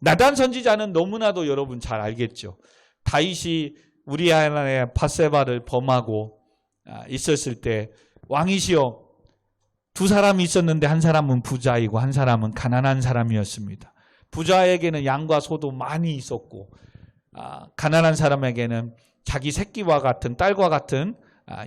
A: 나단 선지자는 너무나도 여러분 잘 알겠죠. 다윗이 우리아의 밧세바를 범하고 있었을 때 왕이시여 두 사람이 있었는데 한 사람은 부자이고 한 사람은 가난한 사람이었습니다. 부자에게는 양과 소도 많이 있었고 가난한 사람에게는 자기 새끼와 같은 딸과 같은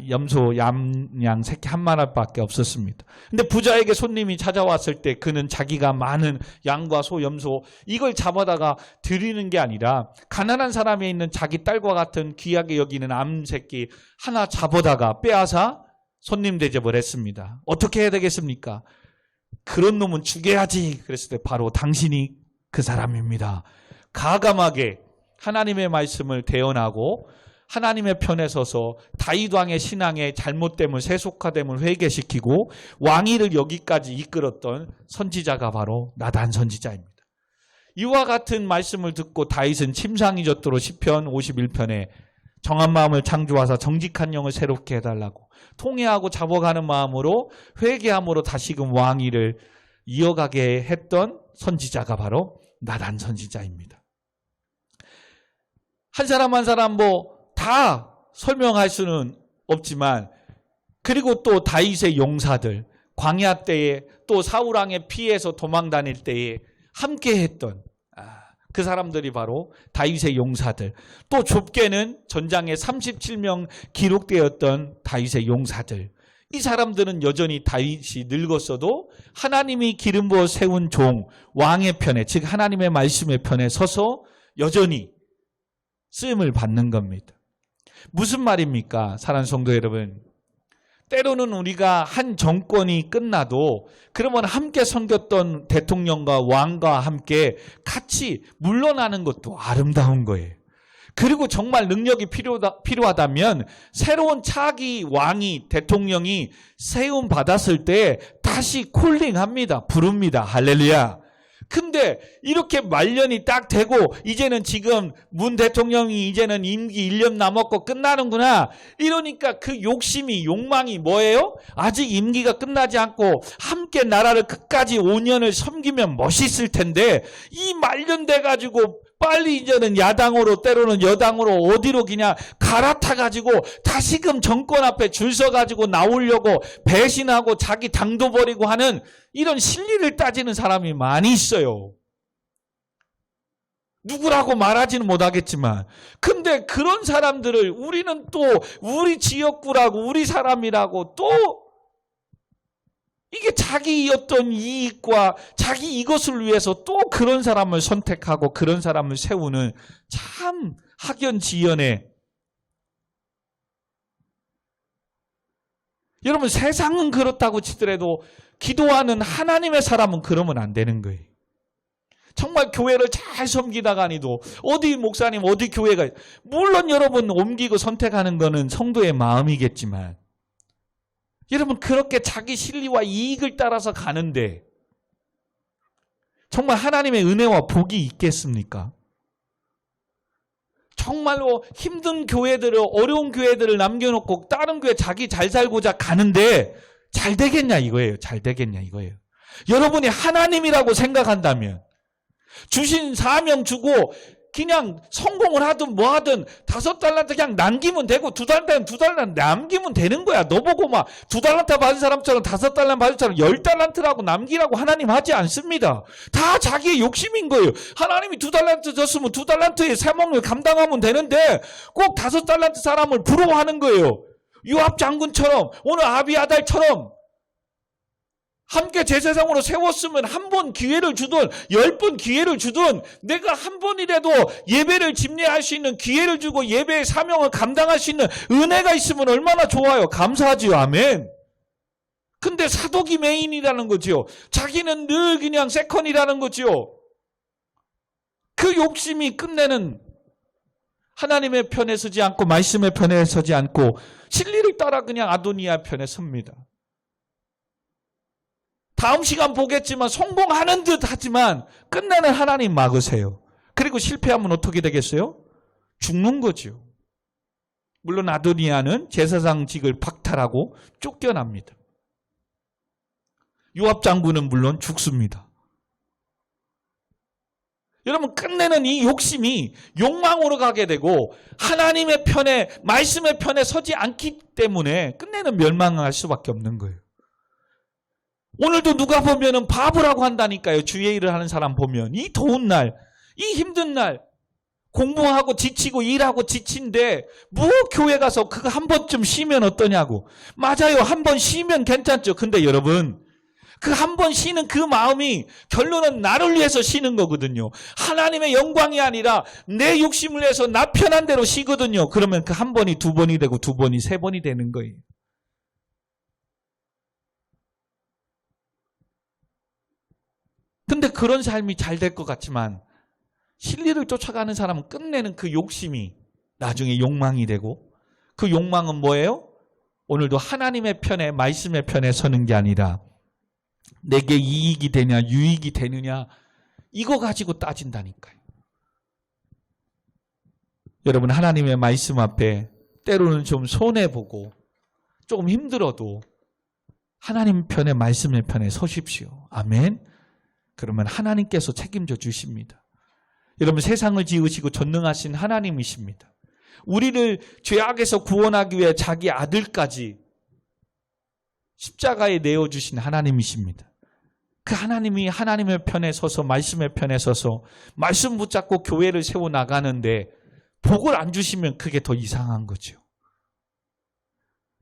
A: 염소, 양 새끼 한 마리밖에 없었습니다. 근데 부자에게 손님이 찾아왔을 때 그는 자기가 많은 양과 소, 염소 이걸 잡아다가 드리는 게 아니라 가난한 사람에 있는 자기 딸과 같은 귀하게 여기는 암 새끼 하나 잡아다가 빼앗아 손님 대접을 했습니다. 어떻게 해야 되겠습니까? 그런 놈은 죽여야지. 그랬을 때 바로 당신이 그 사람입니다. 가감하게 하나님의 말씀을 대언하고 하나님의 편에 서서 다윗 왕의 신앙의 잘못됨을 세속화됨을 회개시키고 왕위를 여기까지 이끌었던 선지자가 바로 나단 선지자입니다. 이와 같은 말씀을 듣고 다윗은 침상이 젖도록 시편 51편에 정한 마음을 창조하사 정직한 영을 새롭게 해달라고 통회하고 잡아가는 마음으로 회개함으로 다시금 왕위를 이어가게 했던 선지자가 바로 나단 선지자입니다. 한 사람 한 사람 다 설명할 수는 없지만 그리고 또 다윗의 용사들 광야 때에 또 사울 왕의 피해서 도망 다닐 때에 함께 했던 그 사람들이 바로 다윗의 용사들 또 좁게는 전장에 37명 기록되었던 다윗의 용사들 이 사람들은 여전히 다윗이 늙었어도 하나님이 기름 부어 세운 종 왕의 편에 즉 하나님의 말씀의 편에 서서 여전히 쓰임을 받는 겁니다. 무슨 말입니까? 사랑하는 성도 여러분. 때로는 우리가 한 정권이 끝나도 그러면 함께 섬겼던 대통령과 왕과 함께 같이 물러나는 것도 아름다운 거예요. 그리고 정말 능력이 필요하다면 새로운 차기 왕이 대통령이 세움 받았을 때 다시 콜링합니다. 부릅니다. 할렐루야. 근데 이렇게 말년이 딱 되고 이제는 지금 문 대통령이 이제는 임기 1년 남았고 끝나는구나. 이러니까 그 욕망이 뭐예요? 아직 임기가 끝나지 않고 함께 나라를 끝까지 5년을 섬기면 멋있을 텐데 이 말년 돼가지고 빨리 이제는 야당으로 때로는 여당으로 어디로 그냥 갈아타가지고 다시금 정권 앞에 줄 서가지고 나오려고 배신하고 자기 당도 버리고 하는 이런 실리를 따지는 사람이 많이 있어요. 누구라고 말하지는 못하겠지만 근데 그런 사람들을 우리는 또 우리 지역구라고 우리 사람이라고 또 이게 자기 어떤 이익과 자기 이것을 위해서 또 그런 사람을 선택하고 그런 사람을 세우는 참 학연지연의 여러분 세상은 그렇다고 치더라도 기도하는 하나님의 사람은 그러면 안 되는 거예요. 정말 교회를 잘 섬기다가니도 어디 목사님 어디 교회가 물론 여러분 옮기고 선택하는 거는 성도의 마음이겠지만 여러분 그렇게 자기 실리와 이익을 따라서 가는데 정말 하나님의 은혜와 복이 있겠습니까? 정말로 힘든 교회들을, 어려운 교회들을 남겨놓고 다른 교회 자기 잘 살고자 가는데 잘 되겠냐 이거예요. 잘 되겠냐 이거예요. 여러분이 하나님이라고 생각한다면 주신 사명 주고 그냥 성공을 하든 뭐 하든 5달란트 그냥 남기면 되고 2달란트 남기면 되는 거야. 너 보고 막 2달란트 받은 사람처럼 5달란트 받은 사람 10달란트라고 남기라고 하나님 하지 않습니다. 다 자기의 욕심인 거예요. 하나님이 2달란트 줬으면 2달란트의 사명을 감당하면 되는데 꼭 5달란트 사람을 부러워하는 거예요. 요압 장군처럼 오늘 아비아달처럼 함께 제사장으로 세웠으면 한 번 기회를 주든 10번 기회를 주든 내가 한 번이라도 예배를 집례할 수 있는 기회를 주고 예배의 사명을 감당할 수 있는 은혜가 있으면 얼마나 좋아요. 감사하지요. 아멘. 근데 사독이 메인이라는 거지요. 자기는 늘 그냥 세컨이라는 거지요. 그 욕심이 끝내는 하나님의 편에 서지 않고 말씀의 편에 서지 않고 진리를 따라 그냥 아도니아 편에 섭니다. 다음 시간 보겠지만 성공하는 듯 하지만 끝내는 하나님 막으세요. 그리고 실패하면 어떻게 되겠어요? 죽는 거죠. 물론 아도니아는 제사장직을 박탈하고 쫓겨납니다. 요압 장군은 물론 죽습니다. 여러분 끝내는 이 욕심이 욕망으로 가게 되고 하나님의 편에 말씀의 편에 서지 않기 때문에 끝내는 멸망할 수밖에 없는 거예요. 오늘도 누가 보면은 바보라고 한다니까요. 주의 일을 하는 사람 보면 이 더운 날, 이 힘든 날 공부하고 지치고 일하고 지친데 뭐 교회 가서 그거 한 번쯤 쉬면 어떠냐고. 맞아요. 한 번 쉬면 괜찮죠. 근데 여러분 그 한 번 쉬는 그 마음이 결론은 나를 위해서 쉬는 거거든요. 하나님의 영광이 아니라 내 욕심을 위해서 나 편한 대로 쉬거든요. 그러면 그 한 번이 2번이 되고 2번이 3번이 되는 거예요. 근데 그런 삶이 잘 될 것 같지만 진리를 쫓아가는 사람은 끝내는 그 욕심이 나중에 욕망이 되고 그 욕망은 뭐예요? 오늘도 하나님의 편에 말씀의 편에 서는 게 아니라 내게 이익이 되냐 유익이 되느냐 이거 가지고 따진다니까요. 여러분 하나님의 말씀 앞에 때로는 좀 손해보고 조금 힘들어도 하나님 편에 말씀의 편에 서십시오. 아멘. 그러면 하나님께서 책임져 주십니다. 여러분 세상을 지으시고 전능하신 하나님이십니다. 우리를 죄악에서 구원하기 위해 자기 아들까지 십자가에 내어주신 하나님이십니다. 그 하나님이 하나님의 편에 서서 말씀의 편에 서서 말씀 붙잡고 교회를 세워나가는데 복을 안 주시면 그게 더 이상한 거죠.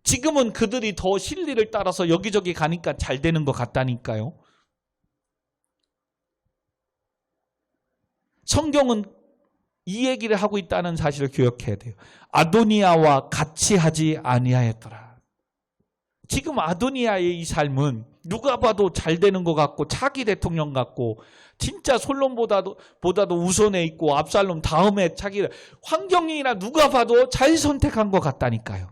A: 지금은 그들이 더 진리를 따라서 여기저기 가니까 잘 되는 것 같다니까요. 성경은 이 얘기를 하고 있다는 사실을 기억해야 돼요. 아도니아와 같이 하지 아니하였더라. 지금 아도니아의 이 삶은 누가 봐도 잘 되는 것 같고 차기 대통령 같고 진짜 솔롬보다도 우선에 있고 압살롬 다음에 차기 환경이나 누가 봐도 잘 선택한 것 같다니까요.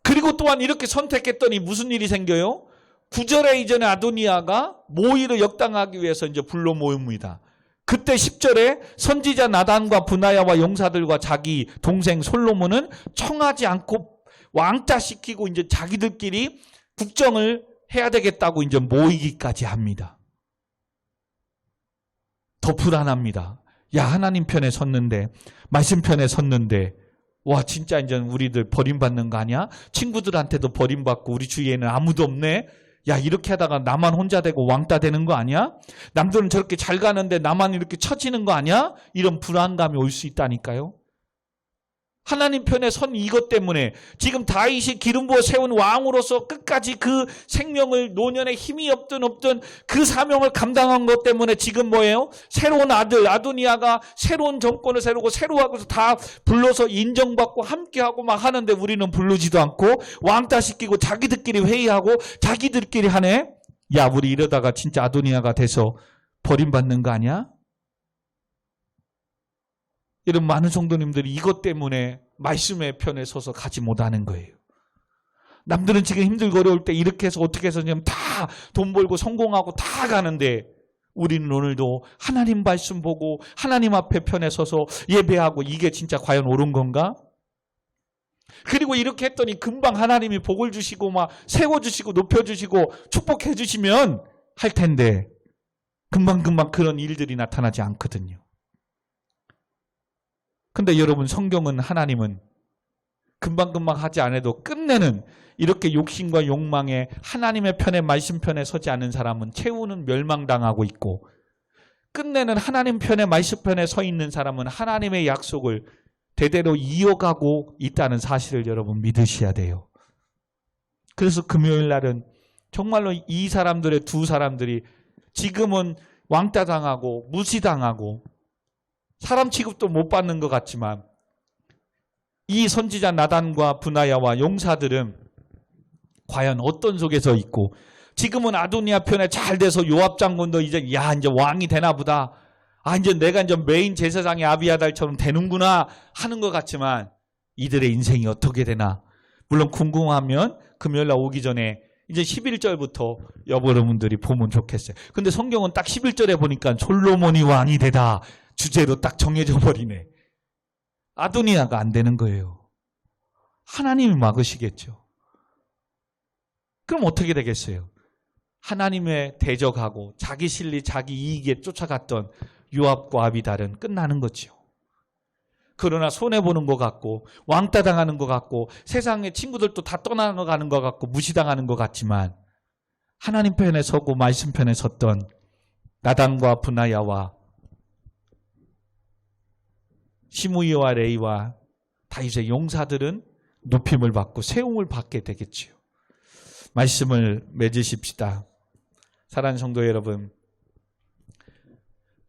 A: 그리고 또한 이렇게 선택했더니 무슨 일이 생겨요? 9절에 이전에 아도니아가 모의를 역당하기 위해서 이제 불러 모읍니다. 그때 10절에 선지자 나단과 브나야와 용사들과 자기 동생 솔로몬은 청하지 않고 왕따시키고 이제 자기들끼리 국정을 해야 되겠다고 이제 모이기까지 합니다. 더 불안합니다. 야, 하나님 편에 섰는데, 말씀 편에 섰는데, 와, 진짜 이제 우리들 버림받는 거 아니야? 친구들한테도 버림받고 우리 주위에는 아무도 없네? 야, 이렇게 하다가 나만 혼자 되고 왕따 되는 거 아니야? 남들은 저렇게 잘 가는데 나만 이렇게 처지는 거 아니야? 이런 불안감이 올 수 있다니까요. 하나님 편에 선 이것 때문에 지금 다윗이 기름 부어 세운 왕으로서 끝까지 그 생명을 노년에 힘이 없든 그 사명을 감당한 것 때문에 지금 뭐예요? 새로운 아들 아도니아가 새로운 정권을 세우고 새로워서 다 불러서 인정받고 함께하고 막 하는데 우리는 부르지도 않고 왕따시키고 자기들끼리 회의하고 자기들끼리 하네. 야, 우리 이러다가 진짜 아도니아가 돼서 버림받는 거 아니야? 이런 많은 성도님들이 이것 때문에 말씀의 편에 서서 가지 못하는 거예요. 남들은 지금 힘들고 어려울 때 이렇게 해서 어떻게 해서 다 돈 벌고 성공하고 다 가는데 우리는 오늘도 하나님 말씀 보고 하나님 앞에 편에 서서 예배하고 이게 진짜 과연 옳은 건가? 그리고 이렇게 했더니 금방 하나님이 복을 주시고 막 세워주시고 높여주시고 축복해 주시면 할 텐데 금방금방 그런 일들이 나타나지 않거든요. 근데 여러분, 성경은 하나님은 금방금방 하지 않아도 끝내는, 이렇게 욕심과 욕망에 하나님의 편에 말씀 편에 서지 않는 사람은 최후는 멸망당하고 있고, 끝내는 하나님 편에 말씀 편에 서 있는 사람은 하나님의 약속을 대대로 이어가고 있다는 사실을 여러분 믿으셔야 돼요. 그래서 금요일 날은 정말로 이 사람들의 두 사람들이 지금은 왕따당하고 무시당하고 사람 취급도 못 받는 것 같지만, 이 선지자 나단과 브나야와 용사들은 과연 어떤 속에서 있고, 지금은 아도니아 편에 잘 돼서 요압 장군도 이제 왕이 되나 보다, 이제 내가 이제 메인 제사장의 아비아달처럼 되는구나 하는 것 같지만, 이들의 인생이 어떻게 되나 물론 궁금하면 금요일날 오기 전에 이제 11절부터 여러분들이 보면 좋겠어요. 근데 성경은 딱 11절에 보니까 솔로몬이 왕이 되다 주제로 딱 정해져 버리네. 아도니아가 안 되는 거예요. 하나님이 막으시겠죠. 그럼 어떻게 되겠어요? 하나님의 대적하고 자기 실리, 자기 이익에 쫓아갔던 요압과 아비달은 끝나는 거죠. 그러나 손해보는 것 같고 왕따 당하는 것 같고 세상의 친구들도 다 떠나가는 것 같고 무시당하는 것 같지만, 하나님 편에 서고 말씀 편에 섰던 나단과 브나야와 시므이와 레이와 다윗의 용사들은 높임을 받고 세움을 받게 되겠지요. 말씀을 맺으십시다. 사랑하는 성도 여러분,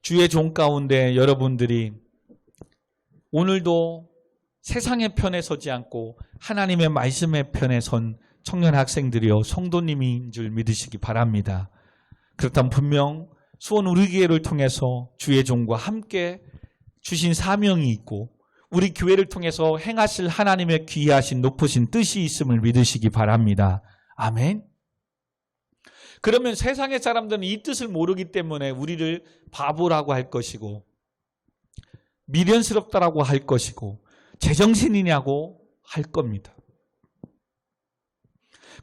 A: 주의 종 가운데 여러분들이 오늘도 세상의 편에 서지 않고 하나님의 말씀의 편에 선 청년 학생들이요 성도님인 줄 믿으시기 바랍니다. 그렇다면 분명 수원 우리교회를 통해서 주의 종과 함께 주신 사명이 있고, 우리 교회를 통해서 행하실 하나님의 귀하신 높으신 뜻이 있음을 믿으시기 바랍니다. 아멘. 그러면 세상의 사람들은 이 뜻을 모르기 때문에 우리를 바보라고 할 것이고, 미련스럽다라고 할 것이고, 제정신이냐고 할 겁니다.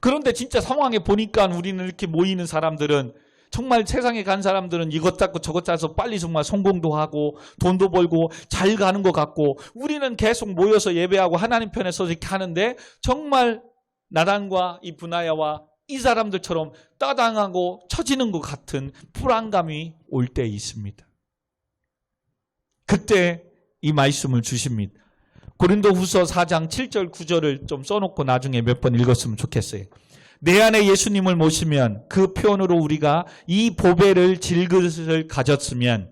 A: 그런데 진짜 상황에 보니까 우리는 이렇게 모이는 사람들은, 정말 세상에 간 사람들은 이것 잡고 저것 짜서 빨리 정말 성공도 하고 돈도 벌고 잘 가는 것 같고, 우리는 계속 모여서 예배하고 하나님 편에 서서 이렇게 하는데 정말 나단과 이 브나야와 이 사람들처럼 따당하고 처지는 것 같은 불안감이 올 때 있습니다. 그때 이 말씀을 주십니다. 고린도후서 4장 7절 9절을 좀 써놓고 나중에 몇 번 읽었으면 좋겠어요. 내 안에 예수님을 모시면 그 표현으로 우리가 이 보배를 질그릇을 가졌으면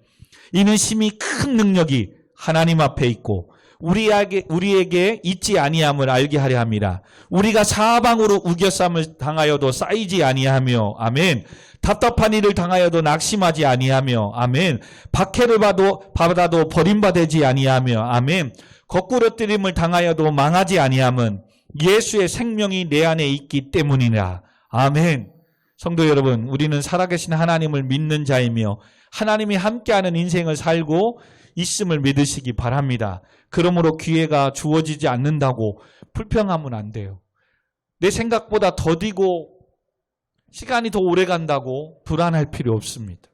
A: 이는 심히 큰 능력이 하나님 앞에 있고 우리에게 있지 아니함을 알게 하려 함이라. 우리가 사방으로 우겨쌈을 당하여도 쌓이지 아니하며, 아멘. 답답한 일을 당하여도 낙심하지 아니하며, 아멘. 박해를 받아도 버림받지 아니하며, 아멘. 거꾸러뜨림을 당하여도 망하지 아니함은 예수의 생명이 내 안에 있기 때문이라. 아멘. 성도 여러분, 우리는 살아계신 하나님을 믿는 자이며 하나님이 함께하는 인생을 살고 있음을 믿으시기 바랍니다. 그러므로 기회가 주어지지 않는다고 불평하면 안 돼요. 내 생각보다 더디고 시간이 더 오래 간다고 불안할 필요 없습니다.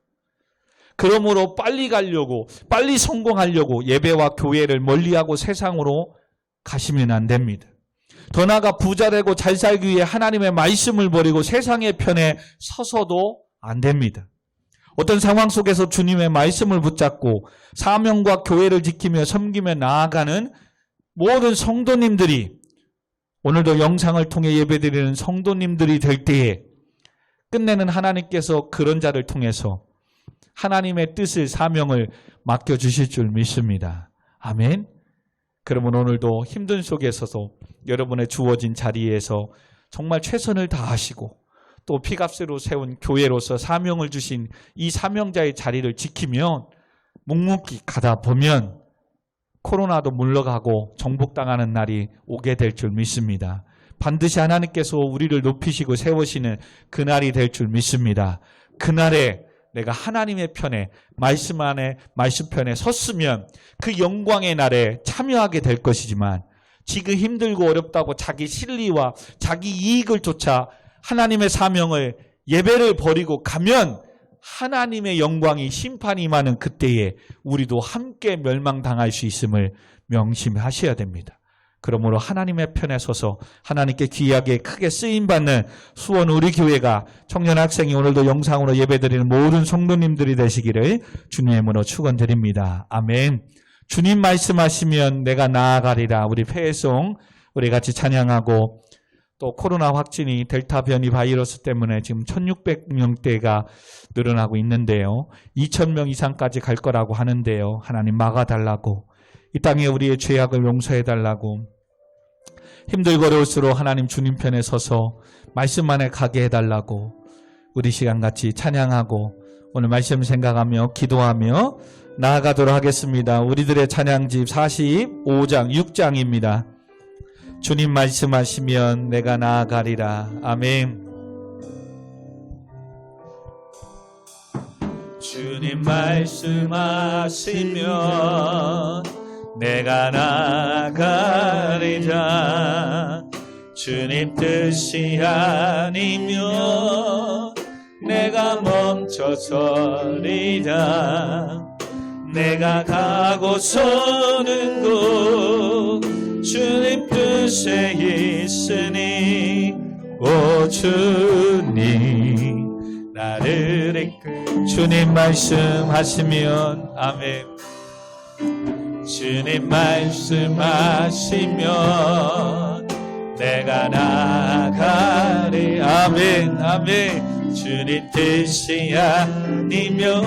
A: 그러므로 빨리 가려고, 빨리 성공하려고 예배와 교회를 멀리하고 세상으로 가시면 안 됩니다. 더 나아가 부자 되고 잘 살기 위해 하나님의 말씀을 버리고 세상의 편에 서서도 안 됩니다. 어떤 상황 속에서 주님의 말씀을 붙잡고 사명과 교회를 지키며 섬기며 나아가는 모든 성도님들이, 오늘도 영상을 통해 예배드리는 성도님들이 될 때에 끝내는 하나님께서 그런 자를 통해서 하나님의 뜻을, 사명을 맡겨주실 줄 믿습니다. 아멘. 그러면 오늘도 힘든 속에서도 여러분의 주어진 자리에서 정말 최선을 다하시고 또 피값으로 세운 교회로서 사명을 주신 이 사명자의 자리를 지키면 묵묵히 가다 보면 코로나도 물러가고 정복당하는 날이 오게 될 줄 믿습니다. 반드시 하나님께서 우리를 높이시고 세우시는 그날이 될 줄 믿습니다. 그날에 내가 하나님의 편에, 말씀 안에, 말씀 편에 섰으면 그 영광의 날에 참여하게 될 것이지만, 지금 힘들고 어렵다고 자기 실리와 자기 이익을 쫓아 하나님의 사명을, 예배를 버리고 가면 하나님의 영광이, 심판이 임하는 그때에 우리도 함께 멸망당할 수 있음을 명심하셔야 됩니다. 그러므로 하나님의 편에 서서 하나님께 귀하게 크게 쓰임받는 수원 우리 교회가, 청년 학생이 오늘도 영상으로 예배드리는 모든 성도님들이 되시기를 주님의 이름으로 축원드립니다. 아멘. 주님 말씀하시면 내가 나아가리라. 우리 폐해송 우리 같이 찬양하고, 또 코로나 확진이 델타 변이 바이러스 때문에 지금 1600명대가 늘어나고 있는데요. 2000명 이상까지 갈 거라고 하는데요. 하나님 막아달라고, 이 땅에 우리의 죄악을 용서해달라고, 힘들고 어려울수록 하나님 주님 편에 서서 말씀 안에 가게 해달라고, 우리 시간 같이 찬양하고 오늘 말씀 생각하며 기도하며 나아가도록 하겠습니다. 우리들의 찬양집 45장 6장입니다. 주님 말씀하시면 내가 나아가리라. 아멘. 주님 말씀하시면 내가 나아가리라. 주님 뜻이 아니면 내가 멈춰서리라. 내가 가고서는 곳 주님 뜻에 있으니, 오 주님 나를 이끌. 주님 말씀하시면, 아멘. 주님 말씀하시면 내가 나아가리. 아멘, 아멘. 주님 뜻이 아니면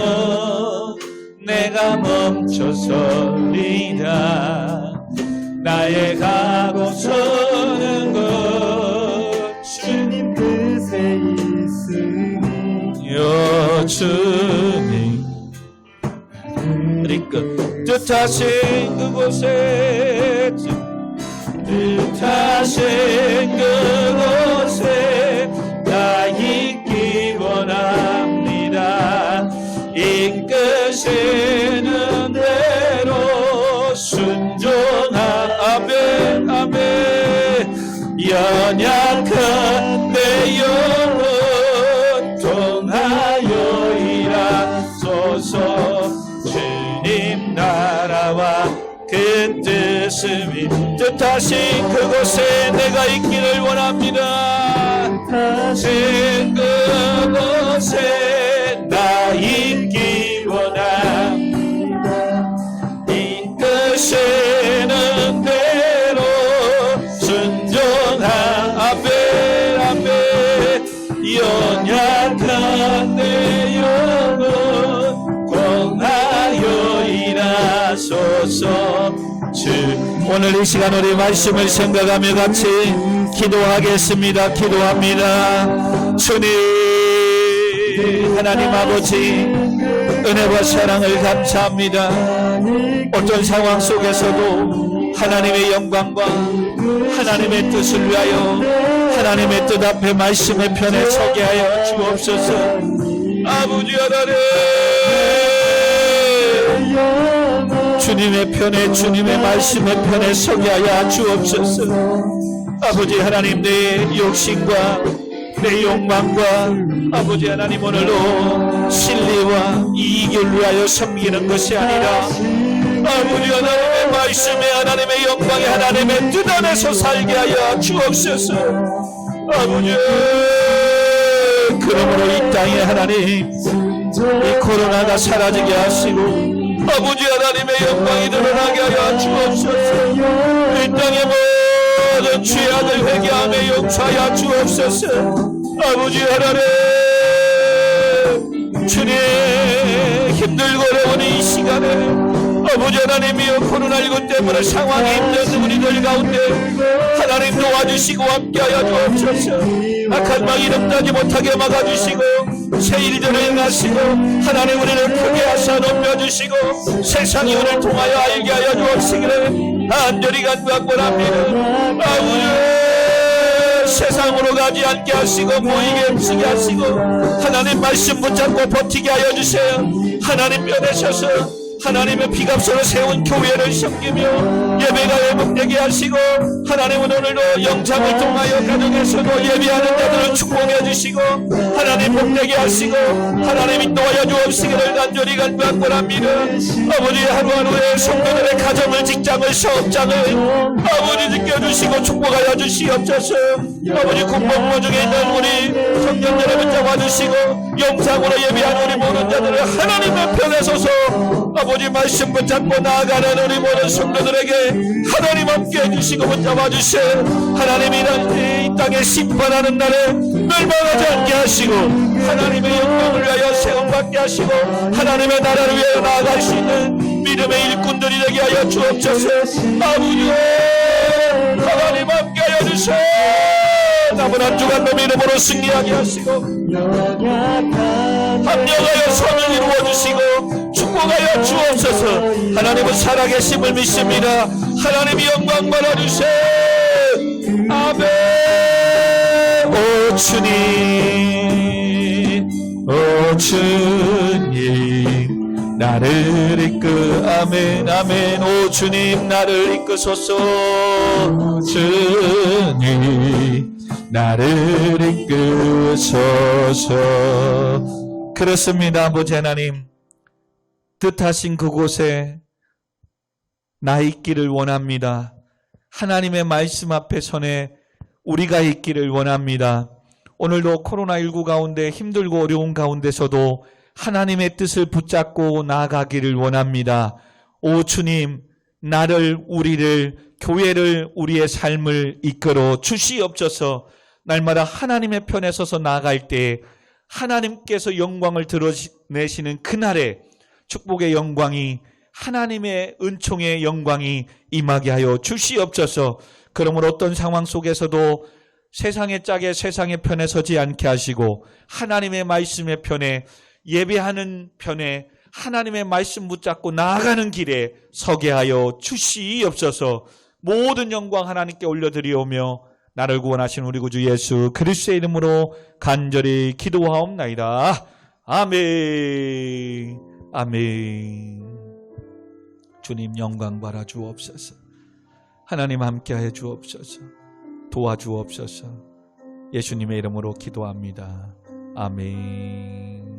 A: 내가 멈춰서리라. 나의 가고서는 곳 주님 뜻에 있으니, 요 주님 뜻하신 그곳에, 뜻하신 그곳에 나 있기 원합니다. 이끄시는 대로 순종한, 아멘, 아멘. 연약한 내 영혼 통하여 일하소서. 주님 나라와 그 뜻을, 뜻하신 그곳에 내가 있기를 원합니다. 뜻하신 그곳에 나 있기 원합니다. 이끄시는 대로 순종한, 아멘, 아멘. 연약한 내 영혼 공하여 일하소서. 오늘 이 시간 우리 말씀을 생각하며 같이 기도하겠습니다. 기도합니다. 주님 하나님 아버지, 은혜와 사랑을 감사합니다. 어떤 상황 속에서도 하나님의 영광과 하나님의 뜻을 위하여 하나님의 뜻 앞에 말씀의 편에 서게 하여 주옵소서. 아버지 하나님, 주님의 편에, 주님의 말씀의 편에 서게 하여 주옵소서. 아버지 하나님, 내 욕심과 내 욕망과 아버지 하나님 오늘도 진리와 이익을 위하여 섬기는 것이 아니라 아버지 하나님의 말씀에, 하나님의 영광에, 하나님의 뜻 안에서 살게 하여 주옵소서. 아버지, 그러므로 이 땅에 하나님 이 코로나가 사라지게 하시고 아버지 하나님의 영광이 드러나게 하여 주옵소서. 이 땅의 모든 죄악을 회개하며 용서하여 주옵소서. 아버지 하나님, 주님 힘들고 어려운 이 시간에 아버지 하나님이여, 코로나19 때문에 상황이 힘든 우리들 가운데 하나님 도와주시고 함께하여 주옵소서. 악한 막 이름나지 못하게 막아주시고 새 일들을 행하시고 하나님 우리를 크게 하사 높여주시고 세상이 우리를 통하여 알게 하여 주옵시기를 간절히 간구합니다. 아버지, 세상으로 가지 않게 하시고 모이게 움직게 하시고 하나님 말씀 붙잡고 버티게 하여 주세요. 하나님 편에 서서 하나님의 피값으로 세운 교회를 섬기며 예배가 회복되게 하시고 하나님은 오늘도 영상을 통하여 가정에서도 예배하는 자들을 축복해 주시고 하나님 복되게 하시고 하나님 인도하여 주옵시기를 간절히 간구합니다. 아버지 하루하루의 성도들의 가정을 직장을 사업장을 아버지 지켜주시고 축복하여 주시옵소서. 아버지 군복무 중에 있는 우리 청년들을 붙잡아 주시고 영상으로 예배하는 우리 모든 자들을 하나님의 편에 서서 아버지 말씀 붙잡고 나아가는 우리 모든 성도들에게 하나님 함께 해주시고 붙잡아 주세요. 하나님이 이 땅에 심판하는 날에 멸망하지 않게 하시고 하나님의 영광을 위하여 세움받게 하시고 하나님의 나라를 위하여 나아갈 수 있는 믿음의 일꾼들이 되게 하여 주옵소서. 아버지 하나님 함께 하여 주세요. 남은 한 주간도 믿음으로 승리하게 하시고 합력하여 선을 이루어주시고 축복하여 주옵소서. 하나님은 살아계심을 믿습니다. 하나님이 영광 받아주세요. 아멘. 오 주님, 오 주님 나를 이끌 아멘 아멘. 오 주님 나를 이끄소서. 주님 나를 이끄소서. 그렇습니다. 아버지 하나님, 뜻하신 그곳에 나 있기를 원합니다. 하나님의 말씀 앞에 선에 우리가 있기를 원합니다. 오늘도 코로나19 가운데 힘들고 어려운 가운데서도 하나님의 뜻을 붙잡고 나아가기를 원합니다. 오 주님, 나를, 우리를, 교회를, 우리의 삶을 이끌어 주시옵소서. 날마다 하나님의 편에 서서 나아갈 때 하나님께서 영광을 드러내시는 그날에 축복의 영광이, 하나님의 은총의 영광이 임하게 하여 주시옵소서. 그러므로 어떤 상황 속에서도 세상의 짝에 세상의 편에 서지 않게 하시고 하나님의 말씀의 편에, 예배하는 편에 하나님의 말씀 붙잡고 나아가는 길에 서게 하여 주시옵소서. 모든 영광 하나님께 올려드리오며 나를 구원하신 우리 구주 예수 그리스도의 이름으로 간절히 기도하옵나이다. 아멘. 아멘. 주님 영광 받아 주옵소서. 하나님 함께하여 주옵소서. 도와주옵소서. 예수님의 이름으로 기도합니다. 아멘.